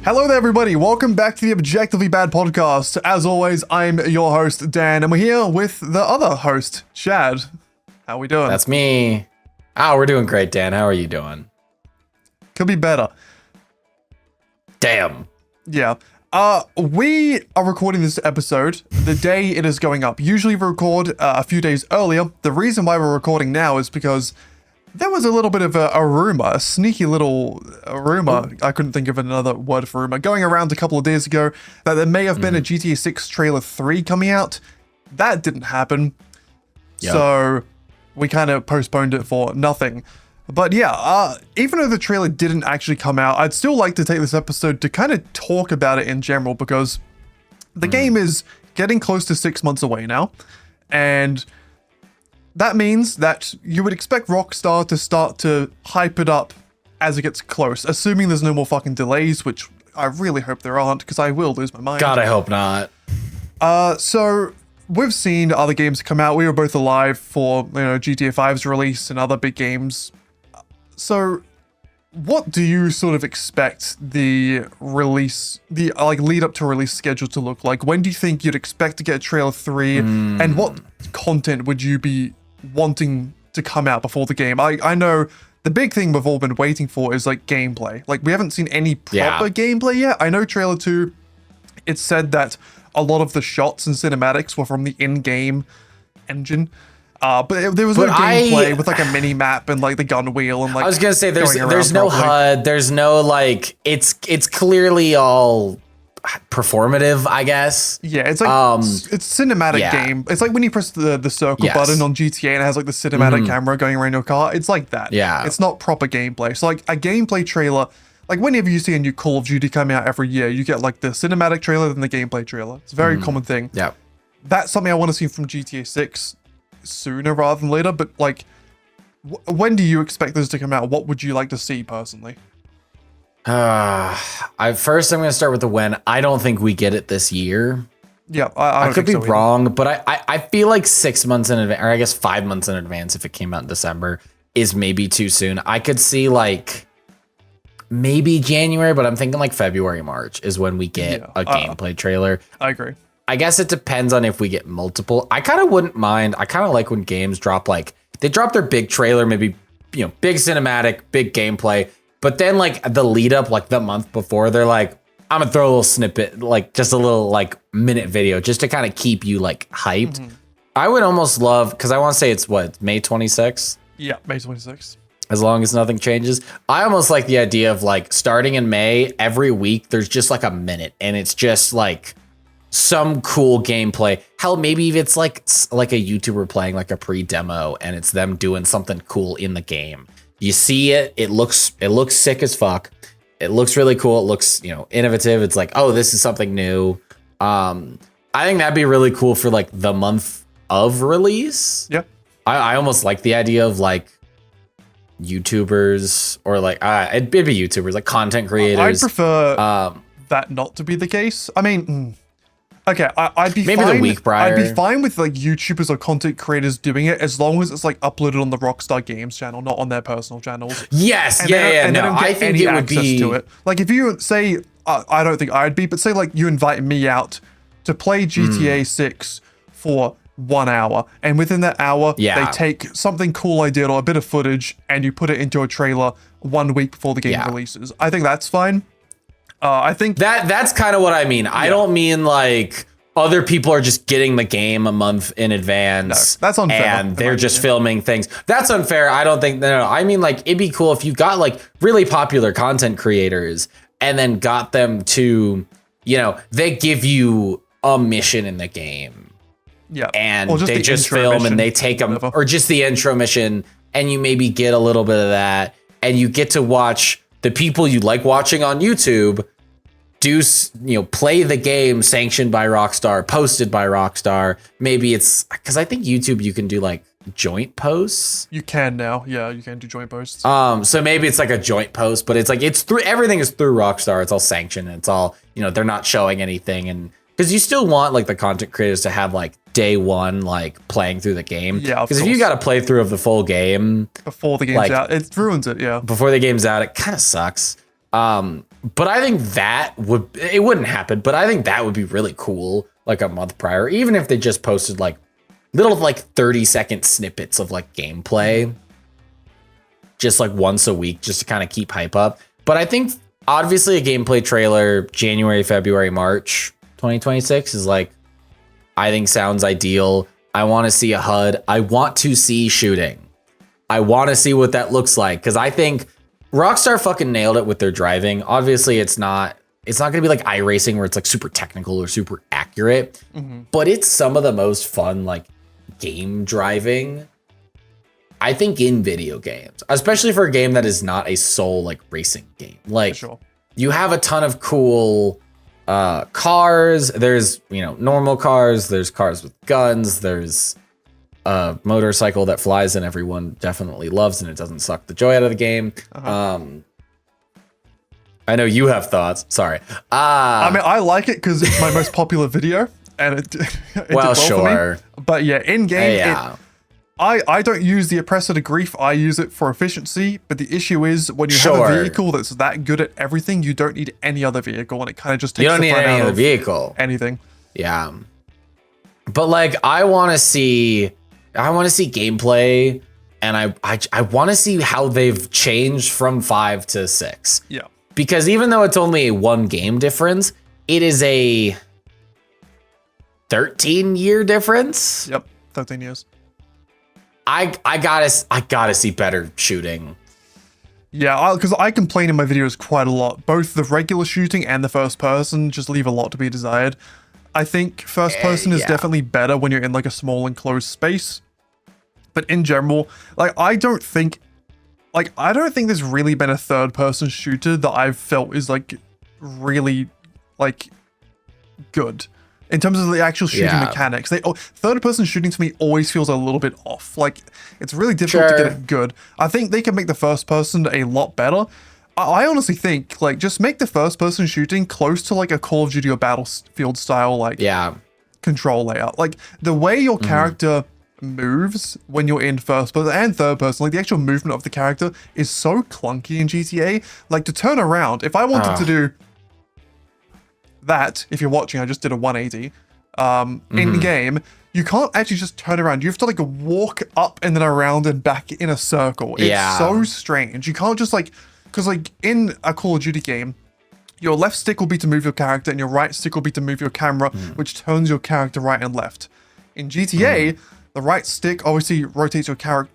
Hello there, everybody. Welcome back to the Objectively Bad podcast. As always, I'm your host, Dan, and we're here with the other host, Chad. How we doing? That's me. Oh, we're doing great, Dan. How are you doing? Could be better. Damn. Yeah. We are recording this episode the day it is going up. Usually we record a few days earlier. The reason why we're recording now is because there was a little bit of a rumor, a sneaky little rumor. I couldn't think of another word for rumor. Going around a couple of days ago that there may have been a GTA 6 trailer 3 coming out. That didn't happen. Yep. So we kind of postponed it for nothing. But yeah, even though the trailer didn't actually come out, I'd still like to take this episode to kind of talk about it in general because the game is getting close to 6 months away now. And that means that you would expect Rockstar to start to hype it up as it gets close, assuming there's no more fucking delays, which I really hope there aren't, because I will lose my mind. God, I hope not. So we've seen other games come out. We were both alive for, GTA 5's release and other big games. So what do you sort of expect the release, lead up to release schedule to look like? When do you think you'd expect to get trailer 3? And what content would you be wanting to come out before the game? I know the big thing we've all been waiting for is like gameplay. Like we haven't seen any proper gameplay yet. I know trailer 2, it said that a lot of the shots and cinematics were from the in-game engine. But there was no gameplay with like a mini map and like the gun wheel and like. I was gonna say there's no HUD, there's no like it's clearly all performative, I guess. Yeah, it's like it's cinematic game. It's like when you press the circle button on GTA and it has like the cinematic camera going around your car. It's like that. Yeah, it's not proper gameplay. So like a gameplay trailer, like whenever you see a new Call of Duty coming out every year, you get like the cinematic trailer and the gameplay trailer. It's a very common thing. Yeah, that's something I want to see from GTA 6 sooner rather than later. But like, when do you expect those to come out? What would you like to see personally? I'm gonna start with the when. I don't think we get it this year. Yeah, I could be wrong, but I feel like 6 months in advance, or I guess 5 months in advance, if it came out in December, is maybe too soon. I could see like maybe January, but I'm thinking like February, March is when we get a gameplay trailer. I agree. I guess it depends on if we get multiple. I kind of wouldn't mind. I kind of like when games drop they drop their big trailer, maybe big cinematic, big gameplay. But then like the lead up, like the month before, they're like, I'm gonna throw a little snippet, like just a little like minute video just to kind of keep you like hyped. I would almost love, because I want to say it's May 26th? Yeah, May 26th. As long as nothing changes. I almost like the idea of like starting in May, every week, there's just like a minute and it's just like some cool gameplay. Hell, maybe if it's like a YouTuber playing like a pre-demo and it's them doing something cool in the game. You see it, it looks sick as fuck. It looks really cool. It looks, innovative. It's like, oh, this is something new. I think that'd be really cool for like the month of release. Yep. I almost like the idea of like YouTubers or like it'd be YouTubers, like content creators. I'd prefer that not to be the case. I mean, okay, I'd be maybe fine. The week prior. I'd be fine with like YouTubers or content creators doing it as long as it's like uploaded on the Rockstar Games channel, not on their personal channels. Yes, and I think it would be to it. Like if you say, I don't think I'd be, but say like you invite me out to play GTA 6 for 1 hour, and within that hour, they take something cool I did or a bit of footage, and you put it into a trailer 1 week before the game releases. I think that's fine. I think that's kind of what I mean. I don't mean like other people are just getting the game a month in advance. No, that's unfair. And they're just filming things. That's unfair. I don't think. No. I mean, like it'd be cool if you got like really popular content creators and then got them to, they give you a mission in the game. Yeah. And they just film and they take them, or just the intro mission, and you maybe get a little bit of that, and you get to watch the people you like watching on YouTube play the game sanctioned by Rockstar, posted by Rockstar. Maybe it's because I think YouTube you can do like joint posts. You can now. Yeah, you can do joint posts. So maybe it's like a joint post, but it's like everything is through Rockstar. It's all sanctioned. It's all, they're not showing anything, and because you still want like the content creators to have like day one like playing through the game. Yeah, because if you got a playthrough of the full game before the game's out, it ruins it. Yeah, before the game's out, it kind of sucks. But I think it wouldn't happen, but I think that would be really cool, like a month prior, even if they just posted like little like 30-second snippets of like gameplay, just like once a week, just to kind of keep hype up. But I think obviously a gameplay trailer, January, February, March 2026 is like, I think sounds ideal. I want to see a HUD. I want to see shooting. I want to see what that looks like, because I think Rockstar fucking nailed it with their driving. Obviously, it's not going to be like iRacing where it's like super technical or super accurate, but it's some of the most fun like game driving, I think, in video games, especially for a game that is not a sole like racing game. Like you have a ton of cool cars. There's, normal cars. There's cars with guns. There's a motorcycle that flies and everyone definitely loves, and it doesn't suck the joy out of the game. I know you have thoughts. Sorry. I mean, I like it because it's my most popular video, and it did well sure. for me. But yeah, in game, I don't use the oppressor to grief. I use it for efficiency. But the issue is when you have a vehicle that's that good at everything, you don't need any other vehicle, and it kind of just takes the fun out of anything. Yeah. But like, I want to see gameplay, and I want to see how they've changed from 5 to 6. Yeah. Because even though it's only a 1 game difference, it is a 13-year difference. Yep, 13 years. I gotta see better shooting. Yeah, because I complain in my videos quite a lot. Both the regular shooting and the first person just leave a lot to be desired. I think first person is definitely better when you're in like a small enclosed space. But in general, like I don't think there's really been a third person shooter that I've felt is like really like good in terms of the actual shooting mechanics. Third person shooting to me always feels a little bit off. Like it's really difficult to get it good. I think they can make the first person a lot better. I honestly think like just make the first person shooting close to like a Call of Duty or Battlefield style like control layout. Like the way your character moves when you're in first person and third person, like the actual movement of the character is so clunky in GTA. Like to turn around, if I wanted to do that, if you're watching, I just did a 180 in game, you can't actually just turn around. You have to like walk up and then around and back in a circle. It's so strange. You can't just like, because like in a Call of Duty game, your left stick will be to move your character and your right stick will be to move your camera, which turns your character right and left. In GTA, the right stick obviously rotates your camera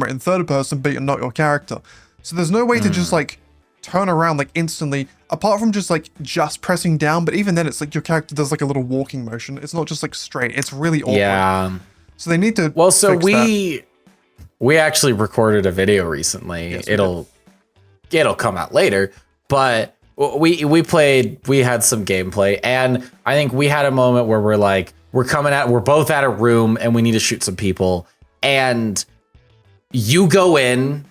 in third person, but you're not your character. So there's no way to just like turn around like instantly, apart from just pressing down. But even then, it's like your character does like a little walking motion. It's not just like straight. It's really awkward. Yeah. So they need to. Well, so we actually recorded a video recently. Yes, it'll come out later, but we had some gameplay, and I think we had a moment where we're both at a room and we need to shoot some people, and you go in,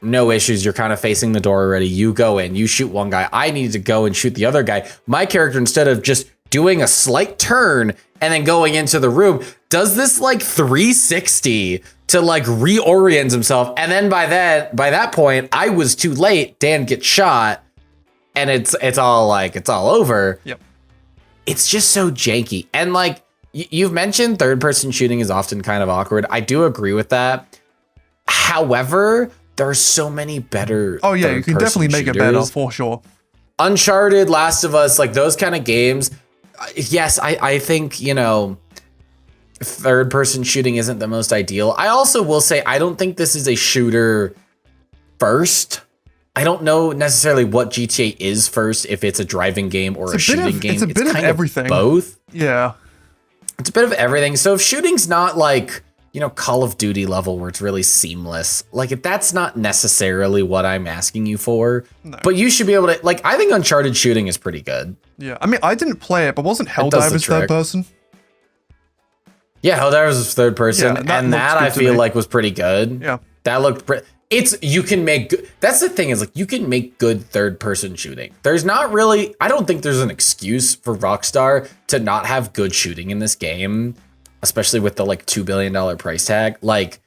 no issues. You're kind of facing the door already. You go in, you shoot one guy. I needed to go and shoot the other guy. My character, instead of just doing a slight turn and then going into the room, does this like 360 to like reorient himself. And then by that point, I was too late. Dan gets shot, and it's all over. Yep. It's just so janky. And like you've mentioned, third person shooting is often kind of awkward. I do agree with that. However, there are so many better. Oh yeah, you can definitely make it better for sure. Uncharted, Last of Us, like those kind of games. Yes, I think, third person shooting isn't the most ideal. I also will say, I don't think this is a shooter first. I don't know necessarily what GTA is first, if it's a driving game or a shooting game. It's a bit of everything. Both. Yeah. It's a bit of everything. So if shooting's not like, Call of Duty level where it's really seamless, like if that's not necessarily what I'm asking you for, but you should be able to, like, I think Uncharted shooting is pretty good. Yeah. I mean, I didn't play it, but wasn't Helldivers third person? Yeah, Helldivers was third person, and that I feel like was pretty good. Yeah. That looked pretty. You can make good. That's the thing, is like you can make good third person shooting. There's not really, I don't think there's an excuse for Rockstar to not have good shooting in this game, especially with the like $2 billion price tag. Like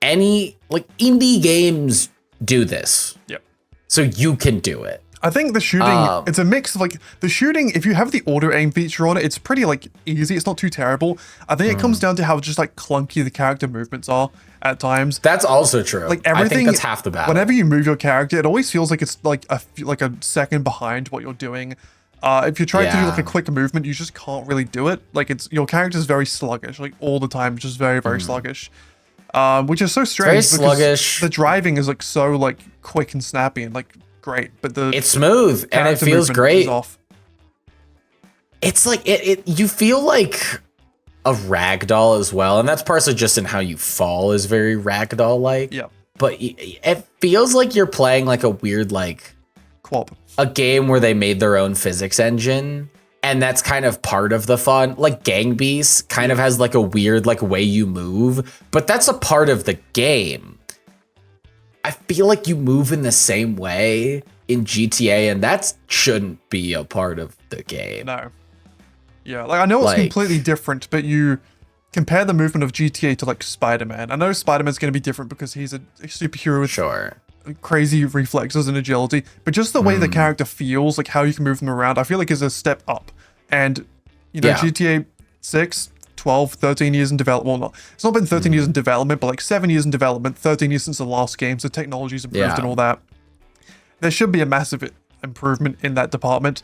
indie games do this. Yep. So you can do it. I think the shooting, it's a mix of like the shooting. If you have the auto aim feature on it, it's pretty like easy. It's not too terrible. I think it comes down to how just like clunky the character movements are at times. That's also true. Like everything, I think that's half the battle. Whenever you move your character, it always feels like it's like a second behind what you're doing. If you're trying to do like a quick movement, you just can't really do it. Like your character's very sluggish, like all the time, just very, very sluggish. Which is so strange very sluggish. The driving is like so like quick and snappy and like great, but it's smooth and it feels great. It's like you feel like a ragdoll as well, and that's partially just in how you fall is very ragdoll like. Yeah. But it feels like you're playing like a weird like a game where they made their own physics engine, and that's kind of part of the fun. Like Gang Beasts kind of has like a weird like way you move, but that's a part of the game. I feel like you move in the same way in GTA, and that shouldn't be a part of the game. No. Yeah, like I know it's completely different, but you compare the movement of GTA to like Spider-Man. I know Spider-Man's going to be different because he's a superhero with crazy reflexes and agility, but just the way the character feels, like how you can move them around, I feel like is a step up. And, you know, GTA 6, 12, 13 years in development. Well, it's not been 13 years in development, but like 7 years in development, 13 years since the last game, so technology's improved and all that. There should be a massive improvement in that department.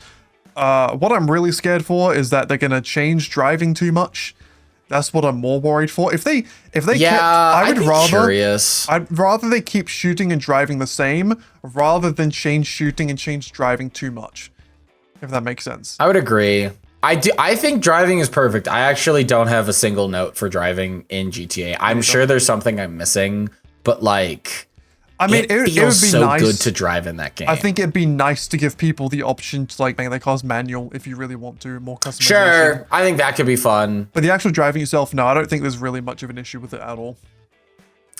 What I'm really scared for is that they're going to change driving too much. That's what I'm more worried for. If they kept, I'd rather they keep shooting and driving the same rather than change shooting and change driving too much. If that makes sense. I would agree. I think driving is perfect. I actually don't have a single note for driving in GTA. I'm sure there's something I'm missing, but like, I mean, it would be so nice, good to drive in that game. I think it'd be nice to give people the option to like make their cars manual if you really want to, more customization. Sure, I think that could be fun. But the actual driving itself, no, I don't think there's really much of an issue with it at all.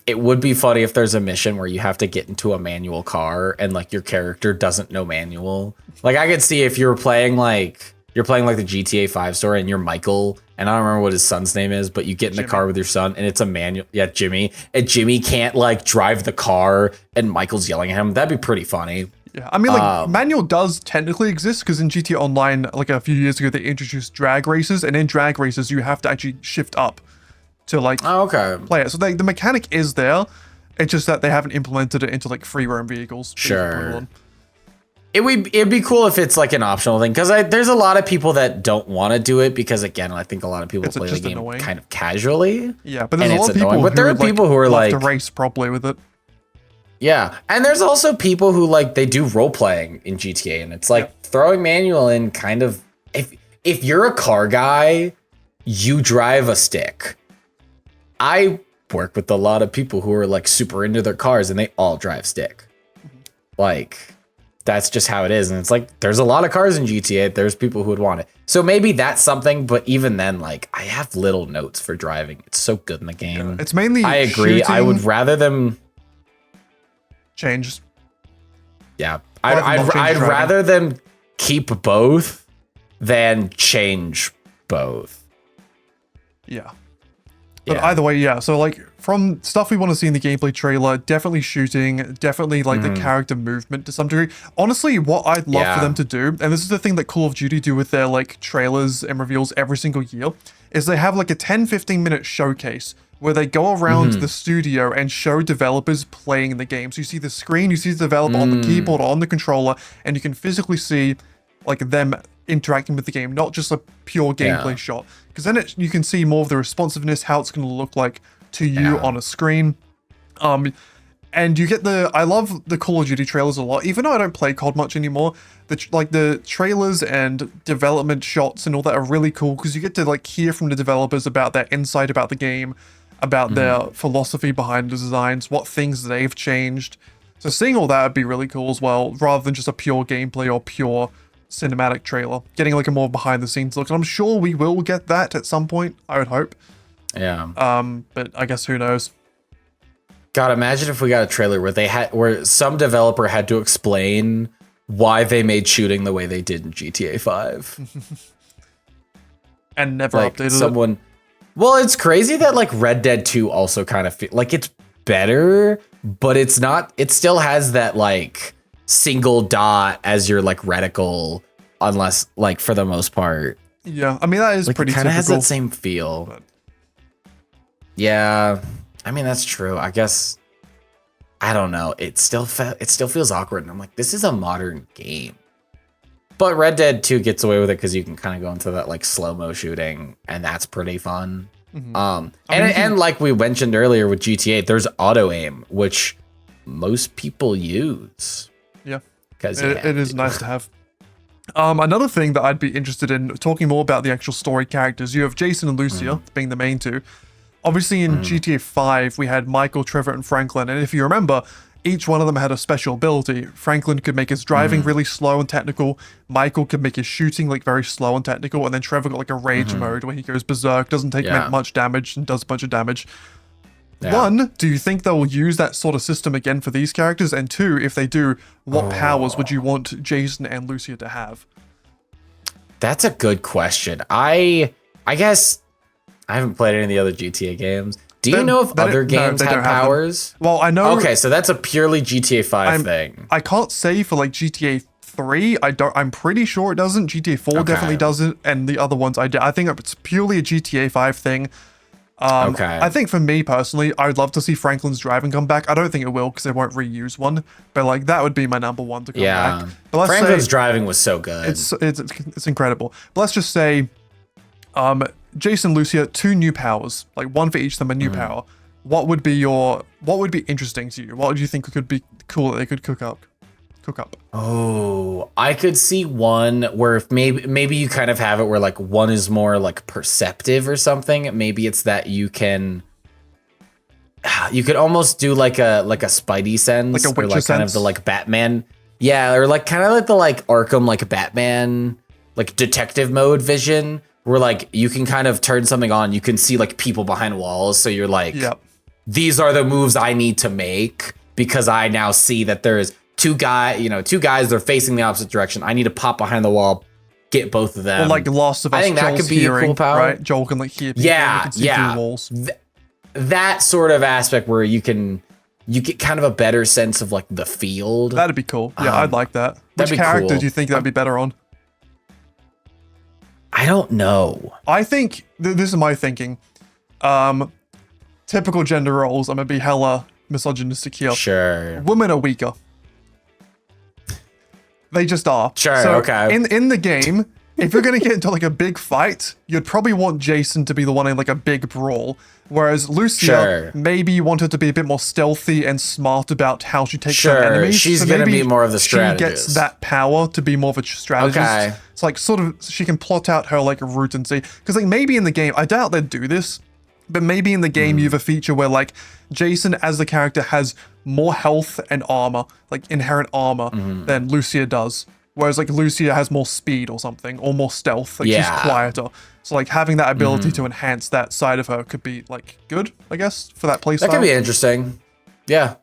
It would be funny if there's a mission where you have to get into a manual car and like your character doesn't know manual. Like I could see if you're playing like the GTA 5 story and you're Michael, and I don't remember what his son's name is, but you get in the car with your son and it's a manual. Yeah, Jimmy. And Jimmy can't like drive the car and Michael's yelling at him. That'd be pretty funny. Yeah, I mean, like manual does technically exist because in GTA Online, like a few years ago, they introduced drag races, and in drag races, you have to actually shift up to like play it. So the mechanic is there. It's just that they haven't implemented it into like free roam vehicles. Sure. It'd be cool if it's like an optional thing, because there's a lot of people that don't want to do it because, again, I think a lot of people play the game kind of casually. Yeah, but there's a lot of people but there are people who are like to race properly with it. Yeah, and there's also people who like they do role playing in GTA, and it's like throwing manual in kind of if you're a car guy, you drive a stick. I work with a lot of people who are like super into their cars and they all drive stick. Like that's just how it is. And it's like, there's a lot of cars in GTA. There's people who would want it. So maybe that's something, but even then, like I have little notes for driving. It's so good in the game. Yeah, it's mainly I agree. I would rather them change. Yeah. I'd rather them keep both than change both. Yeah. But either way, yeah. So like from stuff we want to see in the gameplay trailer, definitely shooting, definitely like the character movement to some degree. Honestly, what I'd love for them to do, and this is the thing that Call of Duty do with their like trailers and reveals every single year, is they have like a 10-15 minute showcase where they go around the studio and show developers playing the game. So you see the screen, you see the developer on the keyboard, on the controller, and you can physically see like them interacting with the game, not just a pure gameplay shot. Because then you can see more of the responsiveness, how it's going to look like to you on a screen. And you get I love the Call of Duty trailers a lot, even though I don't play COD much anymore. The trailers and development shots and all that are really cool because you get to like hear from the developers about their insight about the game, about their philosophy behind the designs, what things they've changed. So seeing all that would be really cool as well, rather than just a pure gameplay or pure cinematic trailer. Getting like a more behind the scenes look. And I'm sure we will get that at some point, I would hope. Yeah. But I guess who knows? God, imagine if we got a trailer where some developer had to explain why they made shooting the way they did in GTA 5. And never updated it. Well, it's crazy that like Red Dead 2 also kind of like it's better, but it's not, it still has that like single dot as your like reticle, unless like for the most part. Yeah, I mean that is Like, pretty it kind of has typical. that same feel. But- Yeah, I mean that's true. I guess I don't know. It still feels awkward, and I'm like, this is a modern game. But Red Dead 2 gets away with it because you can kind of go into that like slow-mo shooting, and that's pretty fun. And like we mentioned earlier with GTA, there's auto aim, which most people use. Yeah, because it is nice to have. Another thing that I'd be interested in talking more about the actual story characters. You have Jason and Lucia being the main two. Obviously, in GTA 5, we had Michael, Trevor, and Franklin, and if you remember, each one of them had a special ability. Franklin could make his driving really slow and technical. Michael could make his shooting like very slow and technical. And then Trevor got like a rage mode where he goes berserk, doesn't take much damage and does a bunch of damage. Yeah. One, do you think they'll use that sort of system again for these characters? And two, if they do, what powers would you want Jason and Lucia to have? That's a good question. I guess I haven't played any of the other GTA games. Do you know if other games have powers? Well, I know. Okay, so that's a purely GTA 5 thing. I can't say for like GTA 3. I'm pretty sure it doesn't. GTA 4 definitely doesn't, and the other ones I think it's purely a GTA 5 thing. I think for me personally, I would love to see Franklin's driving come back. I don't think it will because they won't reuse one, but like that would be my number one to come back. But let's Franklin's driving was so good. It's incredible. But let's just say, Jason, Lucia, 2 new powers, like one for each of them, a new power. What would be interesting to you? What would you think could be cool that they could cook up? Oh, I could see one where if maybe you kind of have it where like one is more like perceptive or something. Maybe it's that you could almost do like a Spidey sense, like a Witcher or like kind of the like Batman. Yeah, or like kind of like the like Arkham like Batman like detective mode vision, where like you can kind of turn something on, you can see like people behind walls, so you're like, these are the moves I need to make because I now see that there's two guys, they're facing the opposite direction. I need to pop behind the wall, get both of them. Or like Last of Us, I think that could be a cool power. Right? Joel can like hear people and can see through walls. That sort of aspect where you get kind of a better sense of like the field. That'd be cool. Yeah, I'd like that. Which character do you think that'd be better on? I don't know. I think this is my thinking. Typical gender roles. I'm gonna be hella misogynistic here. Sure. Women are weaker. They just are. Sure. So okay. In the game, if you're gonna get into like a big fight, you'd probably want Jason to be the one in like a big brawl. Whereas Lucia, maybe you want her to be a bit more stealthy and smart about how she takes down enemies. She's gonna be more of the strategist. She gets that power to be more of a strategist. Okay. It's like sort of she can plot out her like route and see. Because like maybe in the game, I doubt they'd do this, but maybe in the game you have a feature where like Jason as the character has more health and armor, like inherent armor, than Lucia does. Whereas like Lucia has more speed or something, or more stealth, like she's quieter. So like having that ability to enhance that side of her could be like good, I guess, for that playstyle. That could be interesting. Yeah.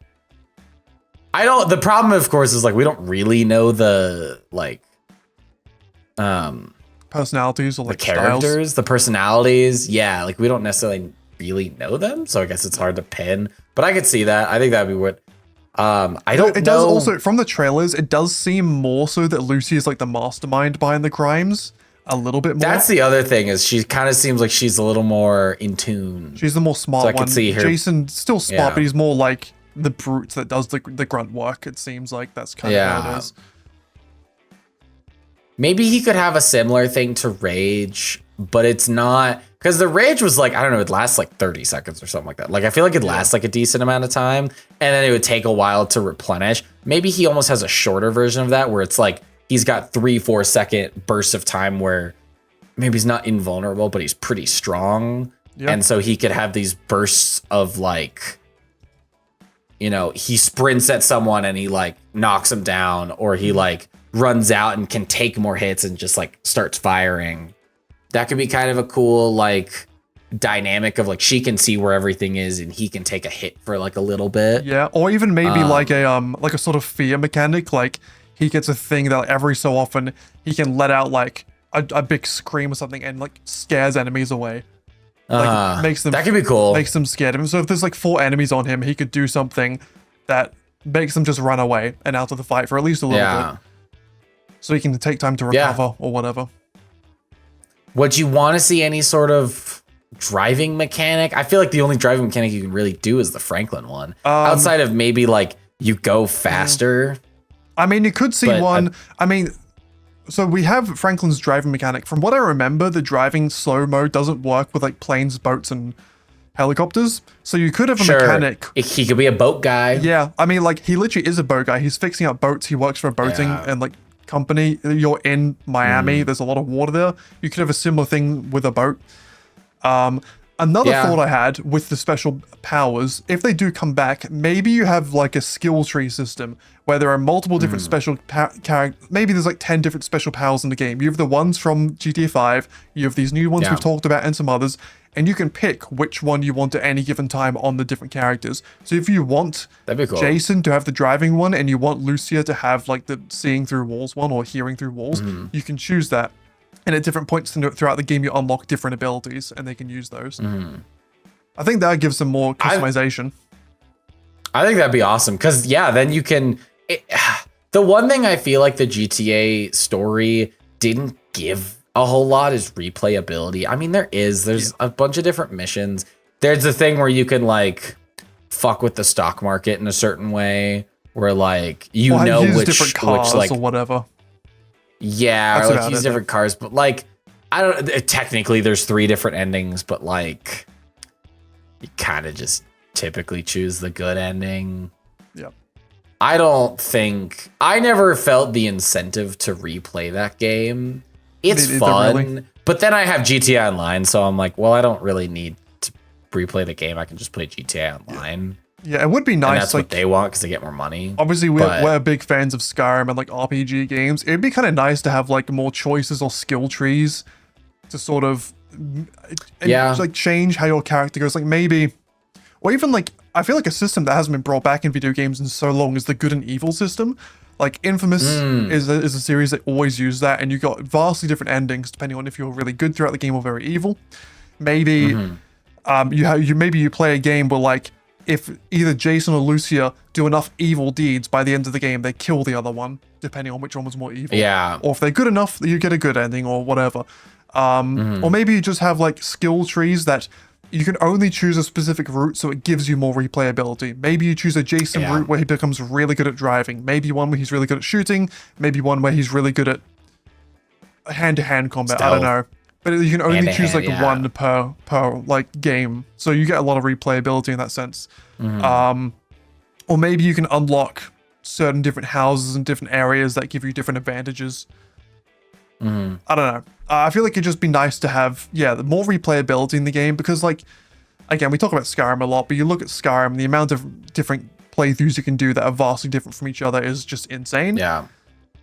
The problem of course is like we don't really know the like personalities or like the characters, styles. The personalities. Yeah, like we don't necessarily really know them, so I guess it's hard to pin. But I could see that. I think that'd be what I don't know. It does also, from the trailers, it does seem more so that Lucy is like the mastermind behind the crimes. A little bit more. That's the other thing, is she kind of seems like she's a little more in tune. She's the more smart so I one. could see her. Jason's still smart, but he's more like the brute that does the grunt work. It seems like that's kind of how it is. Maybe he could have a similar thing to Rage, but it's not, because the Rage was like, I don't know, it lasts like 30 seconds or something like that. Like I feel like it lasts like a decent amount of time, and then it would take a while to replenish. Maybe he almost has a shorter version of that where it's like he's got 3-4 second bursts of time where maybe he's not invulnerable, but he's pretty strong. Yep. And so he could have these bursts of like, he sprints at someone and he like knocks him down, or he like runs out and can take more hits and just like starts firing. That could be kind of a cool like dynamic of like she can see where everything is and he can take a hit for like a little bit. Yeah, or even maybe like a sort of fear mechanic, like he gets a thing that like, every so often he can let out like a big scream or something and like scares enemies away. Like makes them, that could be cool. Makes them scared of him. So if there's like 4 enemies on him, he could do something that makes them just run away and out of the fight for at least a little bit. So you can take time to recover or whatever. Would you want to see any sort of driving mechanic? I feel like the only driving mechanic you can really do is the Franklin one. Outside of maybe like you go faster. I mean, you could see one. So we have Franklin's driving mechanic. From what I remember, the driving slow mode doesn't work with like planes, boats, and helicopters. So you could have a mechanic. He could be a boat guy. Yeah. I mean, like he literally is a boat guy. He's fixing up boats. He works for a boating and like company. You're in Miami. There's a lot of water there. You could have a similar thing with a boat. Another thought I had with the special powers, if they do come back, maybe you have like a skill tree system where there are multiple different special characters. Maybe there's like 10 different special powers in the game. You have the ones from GTA 5, you have these new ones we've talked about and some others, and you can pick which one you want at any given time on the different characters. So if you want Jason to have the driving one and you want Lucia to have like the seeing through walls one or hearing through walls, you can choose that. And at different points throughout the game, you unlock different abilities, and they can use those. I think that gives them more customization. I think that'd be awesome, because then you can... the one thing I feel like the GTA story didn't give a whole lot is replayability. I mean, there's a bunch of different missions. There's the thing where you can, like, fuck with the stock market in a certain way, where, like, which different cars like, or whatever. Yeah, or like use different cars, but like I don't technically there's 3 different endings, but like you kind of just typically choose the good ending. Yeah. I never felt the incentive to replay that game. It's fun, really. But then I have GTA Online, so I'm like, well, I don't really need to replay the game. I can just play GTA Online. Yeah, it would be nice. And that's what they want because they get more money. Obviously, we're big fans of Skyrim and like RPG games. It'd be kind of nice to have like more choices or skill trees to sort of like change how your character goes. Like maybe, or even like I feel like a system that hasn't been brought back in video games in so long is the good and evil system. Like Infamous is a series that always use that, and you got vastly different endings depending on if you're really good throughout the game or very evil. Maybe you play a game where like, if either Jason or Lucia do enough evil deeds by the end of the game, they kill the other one, depending on which one was more evil. Yeah. Or if they're good enough, you get a good ending or whatever. Or maybe you just have like skill trees that you can only choose a specific route, so it gives you more replayability. Maybe you choose a Jason route where he becomes really good at driving. Maybe one where he's really good at shooting. Maybe one where he's really good at hand-to-hand combat. Stealth. I don't know. But you can only choose like one per like game, so you get a lot of replayability in that sense. Or maybe you can unlock certain different houses and different areas that give you different advantages. I don't know. I feel like it'd just be nice to have more replayability in the game, because like again, we talk about Skyrim a lot, but you look at Skyrim, the amount of different playthroughs you can do that are vastly different from each other is just insane. Yeah.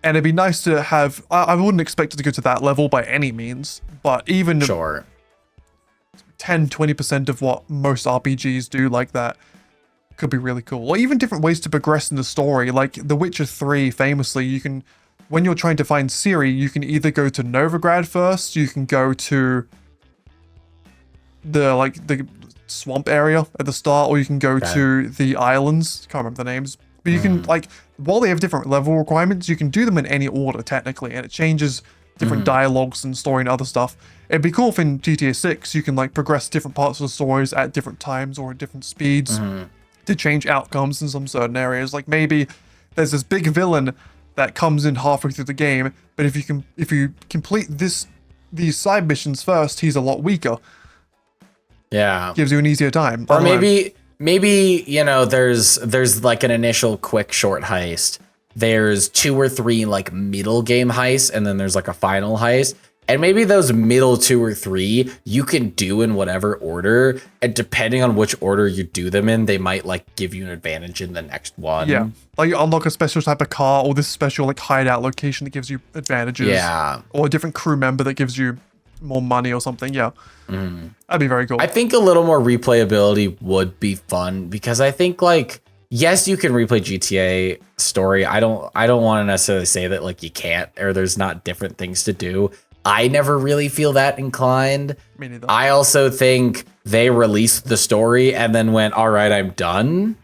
And it'd be nice to have, I wouldn't expect it to go to that level by any means, but even 10-20% of what most RPGs do like that could be really cool. Or even different ways to progress in the story. Like The Witcher 3, famously, you can, when you're trying to find Ciri, you can either go to Novigrad first, you can go to the swamp area at the start, or you can go to the islands. Can't remember the names. But you can, like, while they have different level requirements, you can do them in any order, technically, and it changes different dialogues and story and other stuff. It'd be cool if in GTA 6 you can, like, progress different parts of the stories at different times or at different speeds to change outcomes in some certain areas. Like, maybe there's this big villain that comes in halfway through the game, but if you complete these side missions first, he's a lot weaker. Yeah. Gives you an easier time. Or maybe, you know, there's like an initial quick short heist. There's 2 or 3 like middle game heists, and then there's like a final heist. And maybe those middle 2 or 3 you can do in whatever order, and depending on which order you do them in, they might like give you an advantage in the next one. Yeah, like you unlock a special type of car, or this special like hideout location that gives you advantages. Yeah, or a different crew member that gives you more money or something. Yeah, that'd be very cool. I think a little more replayability would be fun, because I think like, yes, you can replay GTA story. I don't want to necessarily say that like you can't, or there's not different things to do. I never really feel that inclined. Me neither. I also think they released the story and then went, all right, I'm done.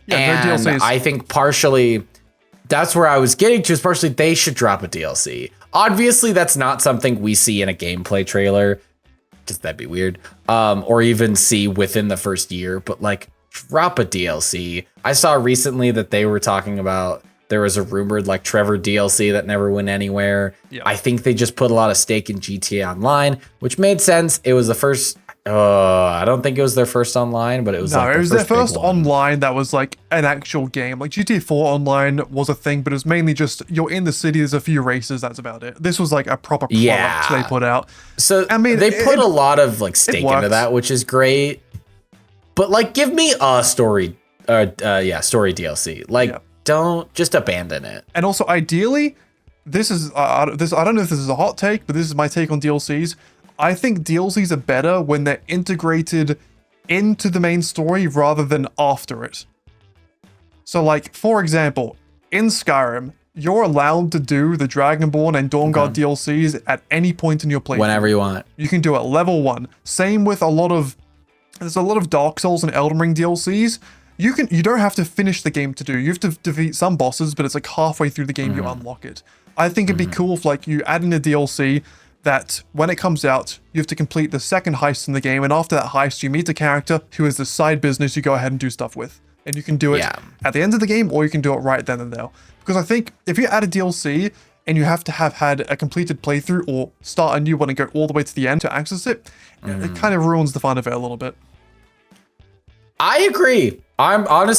Yeah, no And DLCs. I think partially that's where I was getting to, is partially they should drop a DLC. Obviously, that's not something we see in a gameplay trailer, because that'd be weird, or even see within the first year, but like drop a DLC. I saw recently that they were talking about, there was a rumored like Trevor DLC that never went anywhere. Yeah. I think they just put a lot of stake in GTA Online, which made sense. It was the first, I don't think it was their first online, but it was like it was their first big one. online that was like an actual game. Like GTA 4 online was a thing, but it was mainly just you're in the city, there's a few races, that's about it. This was like a proper product they put out. So I mean, they put a lot of like stake into that, which is great. But like, give me a story, story DLC. Like, don't just abandon it. And also, ideally, this is I don't know if this is a hot take, but this is my take on DLCs. I think DLCs are better when they're integrated into the main story rather than after it. So like, for example, in Skyrim, you're allowed to do the Dragonborn and Dawnguard DLCs at any point in your playthrough. Whenever you want. You can do it level 1. Same with there's a lot of Dark Souls and Elden Ring DLCs. You don't have to finish the game to do. You have to defeat some bosses, but it's like halfway through the game you unlock it. I think it'd be cool if like you add in a DLC that when it comes out, you have to complete the second heist in the game, and after that heist, you meet a character who is the side business you go ahead and do stuff with. And you can do it at the end of the game, or you can do it right then and there. Because I think if you add a DLC and you have to have had a completed playthrough or start a new one and go all the way to the end to access it, it kind of ruins the fun of it a little bit. I agree. I'm on the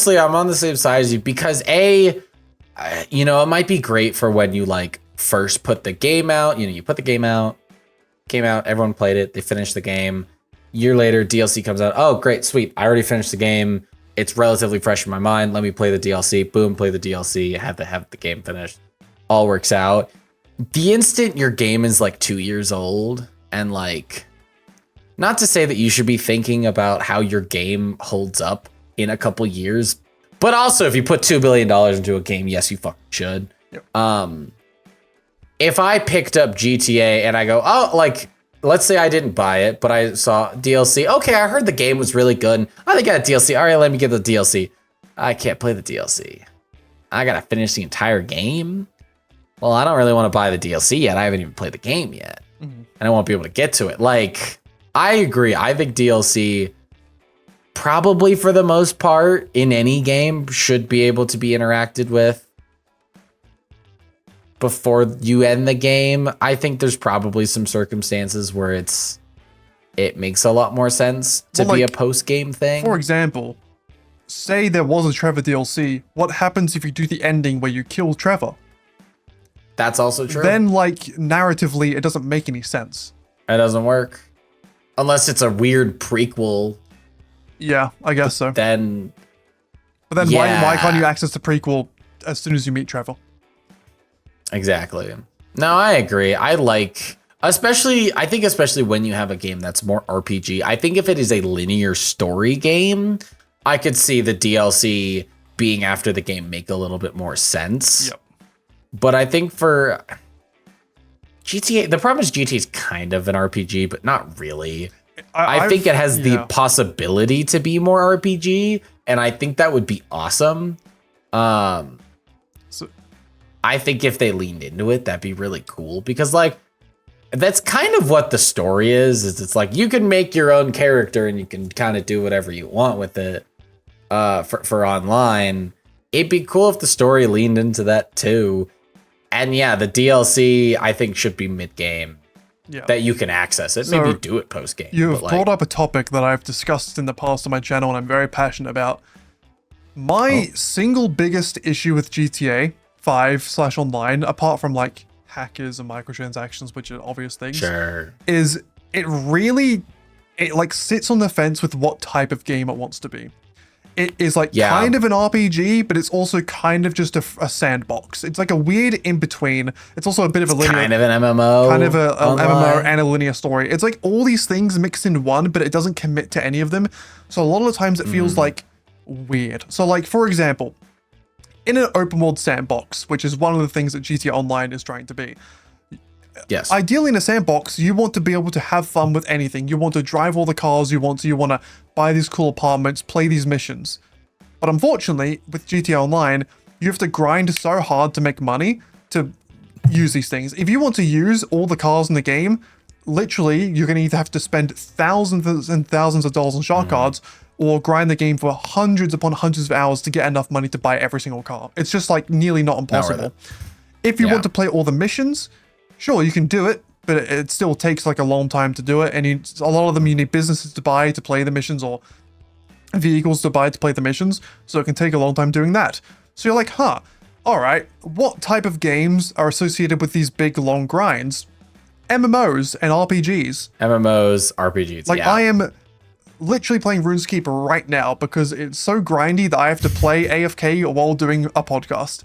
same side as you, because it might be great for when you like first put the game out. You put the game out, everyone played it, they finished the game. Year later, DLC comes out. Oh, great, sweet. I already finished the game. It's relatively fresh in my mind. Let me play the DLC. Boom, play the DLC. I have to have the game finished. All works out. The instant your game is like 2 years old, and like, not to say that you should be thinking about how your game holds up in a couple years, but also if you put $2 billion into a game, yes, you fucking should. Yep. If I picked up GTA and I go, oh, like, let's say I didn't buy it, but I saw DLC. Okay, I heard the game was really good. I think I got a DLC. All right, let me get the DLC. I can't play the DLC. I gotta finish the entire game. Well, I don't really want to buy the DLC yet. I haven't even played the game yet. And I won't be able to get to it. Like, I agree. I think DLC, probably for the most part, in any game, should be able to be interacted with before you end the game. I think there's probably some circumstances where it makes a lot more sense to be a post-game thing. For example, say there was a Trevor DLC. What happens if you do the ending where you kill Trevor? That's also true. Then, like, narratively, it doesn't make any sense. It doesn't work. Unless it's a weird prequel. Yeah, I guess so. But then why can't you access the prequel as soon as you meet Trevor? Exactly. No, I agree. I think especially when you have a game that's more RPG. I think if it is a linear story game, I could see the DLC being after the game make a little bit more sense. Yep. But I think for GTA, the problem is GTA is kind of an RPG, but not really. I think it has the possibility to be more RPG, and I think that would be awesome. I think if they leaned into it, that'd be really cool, because like, that's kind of what the story is it's like you can make your own character and you can kind of do whatever you want with it. For online, it'd be cool if the story leaned into that too. And yeah, the DLC I think should be mid-game, that you can access it. So maybe do it post-game. You've brought up a topic that I've discussed in the past on my channel and I'm very passionate about. My single biggest issue with GTA 5/online, apart from like hackers and microtransactions, which are obvious things, is it like sits on the fence with what type of game it wants to be. It is like kind of an RPG, but it's also kind of just a sandbox. It's like a weird in between. It's also a bit of a linear, kind of an MMO, kind of a MMO and a linear story. It's like all these things mixed in one, but it doesn't commit to any of them. So a lot of the times it feels like weird. So like, for example, in an open world sandbox, which is one of the things that GTA Online is trying to be. Yes. Ideally in a sandbox, you want to be able to have fun with anything. You want to drive all the cars you want to buy these cool apartments, play these missions. But unfortunately, with GTA Online, you have to grind so hard to make money to use these things. If you want to use all the cars in the game, literally, you're going to either have to spend thousands and thousands of dollars on shark cards or grind the game for hundreds upon hundreds of hours to get enough money to buy every single car. It's just like nearly not impossible. If you want to play all the missions, sure, you can do it, but it still takes like a long time to do it. And a lot of them you need businesses to buy to play the missions or vehicles to buy to play the missions. So it can take a long time doing that. So you're like, huh, all right, what type of games are associated with these big long grinds? MMOs and RPGs. MMOs, RPGs. Like I am literally playing RuneScape right now because it's so grindy that I have to play AFK while doing a podcast.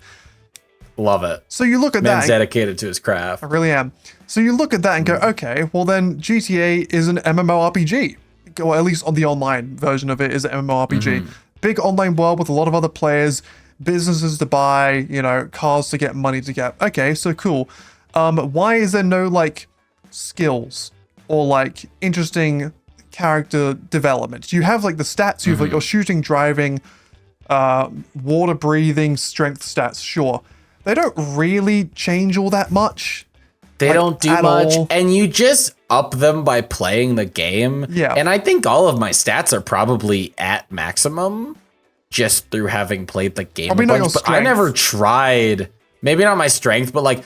Love it. So you look at Man's that. dedicated to his craft. I really am. So you look at that and go, okay, well then GTA is an MMORPG. Or at least on the online version of it is an MMORPG. Big online world with a lot of other players, businesses to buy, you know, cars to get, money to get. Okay, so cool. Why is there no like skills or like interesting character development? You have like the stats, you've like your shooting, driving, water breathing, strength stats, sure. They don't really change all that much. They like, don't do much. And you just up them by playing the game. Yeah. And I think all of my stats are probably at maximum just through having played the game Probably a not bunch. your But I never tried, maybe not my strength, but like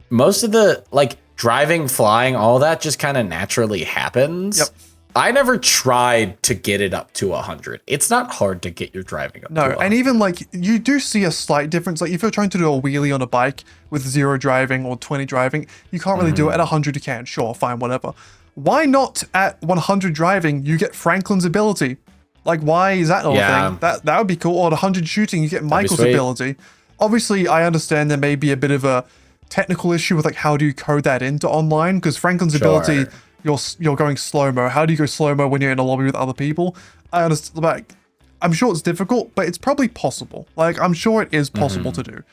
most of the like driving, flying, all that just kind of naturally happens. Yep. I never tried to get it up to 100. It's not hard to get your driving up to 100. And even like you do see a slight difference. Like if you're trying to do a wheelie on a bike with 0 driving or 20 driving, you can't really do it. At 100 you can, sure, fine, whatever. Why not at 100 driving you get Franklin's ability? Like why is that not a thing? That would be cool. Or at 100 shooting you get Michael's ability. Obviously I understand there may be a bit of a technical issue with like how do you code that into online, because Franklin's ability, you're going slow-mo. How do you go slow-mo when you're in a lobby with other people? I understand, like, I'm sure it's difficult, but it's probably possible. Like, I'm sure it is possible to do.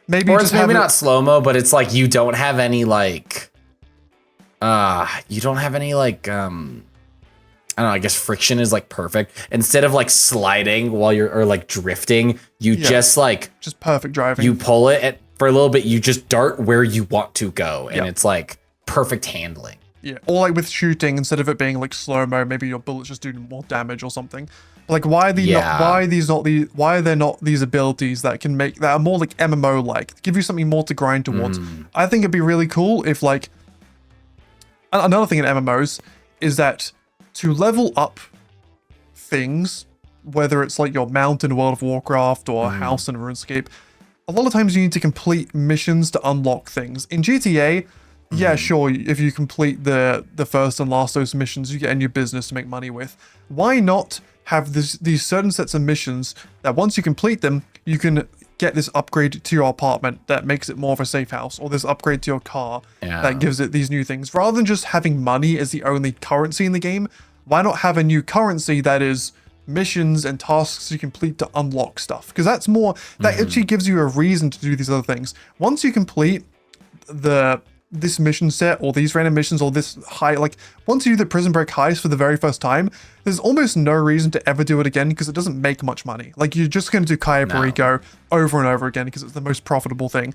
Maybe or just it's maybe not slow-mo, but it's like you don't have any like I don't know, I guess friction is like perfect. Instead of like sliding while you're, or like drifting, you just perfect driving. You pull it for a little bit, you just dart where you want to go. And it's like perfect handling. Yeah, or like with shooting, instead of it being like slow-mo, maybe your bullets just do more damage or something. Like why are there not these abilities that can make, that are more like MMO like, give you something more to grind towards? I think it'd be really cool if like, another thing in MMOs is that to level up things, whether it's like your mount in World of Warcraft or a house in RuneScape, a lot of times you need to complete missions to unlock things. In GTA, yeah, sure, if you complete the first and last of those missions, you get a new business to make money with. Why not have these certain sets of missions that once you complete them, you can get this upgrade to your apartment that makes it more of a safe house, or this upgrade to your car that gives it these new things. Rather than just having money as the only currency in the game, why not have a new currency that is missions and tasks you complete to unlock stuff? Because that's more, that actually gives you a reason to do these other things. Once you complete this mission set or these random missions or this once you do the prison break heist for the very first time, there's almost no reason to ever do it again because it doesn't make much money. Like you're just going to do Kaya Perico over and over again because it's the most profitable thing.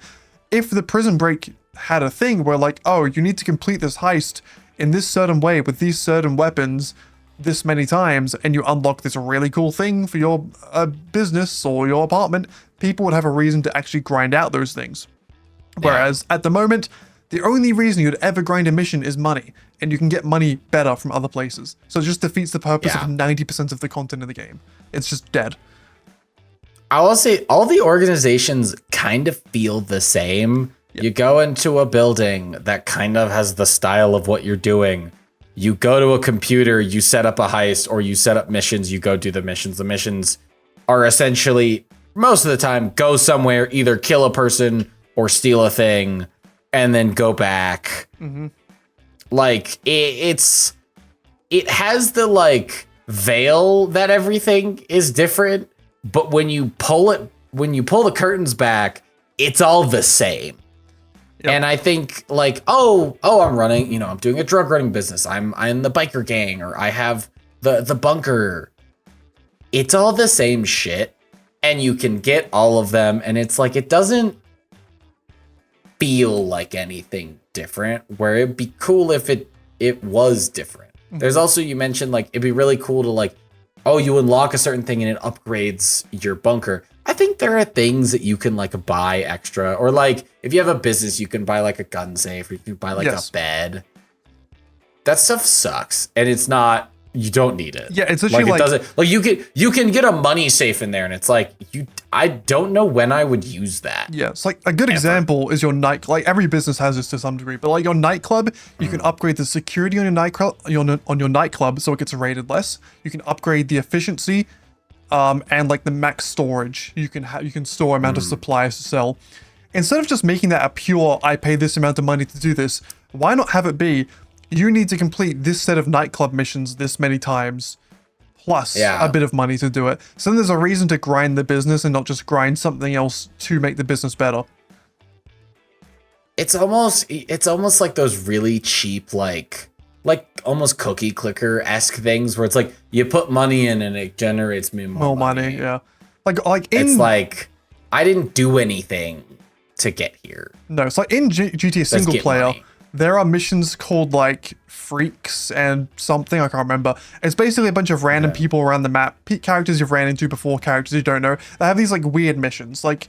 If the prison break had a thing where like, oh, you need to complete this heist in this certain way with these certain weapons this many times and you unlock this really cool thing for your business or your apartment, people would have a reason to actually grind out those things. Whereas at the moment, the only reason you'd ever grind a mission is money, and you can get money better from other places. So it just defeats the purpose of 90% of the content of the game. It's just dead. I will say all the organizations kind of feel the same. You go into a building that kind of has the style of what you're doing. You go to a computer, you set up a heist, or you set up missions, you go do the missions. The missions are essentially, most of the time, go somewhere, either kill a person or steal a thing, and then go back. Like it has the like veil that everything is different, but when you pull the curtains back, it's all the same. And I think like, oh, I'm running, I'm doing a drug running business. I'm in the biker gang, or I have the bunker. it's all the same shit and you can get all of them. And it's like, it doesn't feel like anything different, where it'd be cool if it was different. There's also, you mentioned like, it'd be really cool to like, oh, you unlock a certain thing and it upgrades your bunker. I think there are things that you can like buy extra, or like if you have a business, you can buy like a gun safe, or you can buy like a bed. That stuff sucks, and it's not. You don't need it. Yeah, it's actually like it doesn't. Like you can get a money safe in there, and it's like I don't know when I would use that. Yeah, it's like a good example is your night. Like every business has this to some degree, but like your nightclub, you can upgrade the security on your nightclub, on your nightclub, so it gets raided less. You can upgrade the efficiency, and like the max storage. You can store amount of supplies to sell. Instead of just making that a pure, I pay this amount of money to do this, why not have it be, you need to complete this set of nightclub missions this many times, plus a bit of money to do it. So then there's a reason to grind the business and not just grind something else to make the business better. It's almost like those really cheap, like almost cookie clicker-esque things where it's like you put money in and it generates me more money. Yeah. Like it's like I didn't do anything to get here. No, it's like in GTA single player, there are missions called like freaks and something, I can't remember. It's basically a bunch of random people around the map, characters you've ran into before, characters you don't know. They have these like weird missions. Like,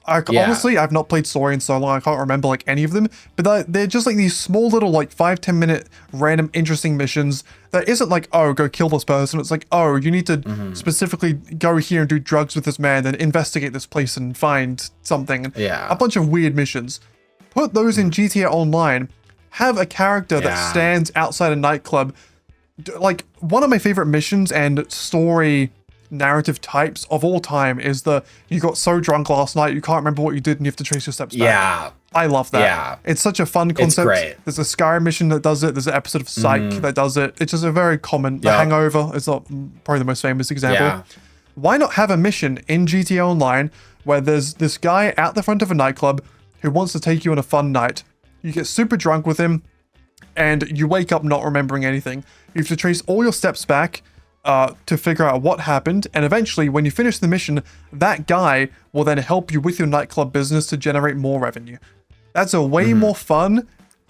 honestly, I've not played story in so long, I can't remember like any of them, but they're just like these small little like 5-10 minute random interesting missions that isn't like, oh, go kill this person. It's like, oh, you need to specifically go here and do drugs with this man and investigate this place and find something. Yeah. A bunch of weird missions. Put those in GTA Online, have a character that stands outside a nightclub. Like, one of my favorite missions and story narrative types of all time is you got so drunk last night, you can't remember what you did and you have to trace your steps back. Yeah. I love that. Yeah. It's such a fun concept. It's great. There's a Skyrim mission that does it. There's an episode of Psych that does it. It's just a very common, The Hangover is probably the most famous example. Yeah. Why not have a mission in GTA Online where there's this guy at the front of a nightclub who wants to take you on a fun night. You get super drunk with him, and you wake up not remembering anything. You have to trace all your steps back to figure out what happened, and eventually, when you finish the mission, that guy will then help you with your nightclub business to generate more revenue. That's a way more fun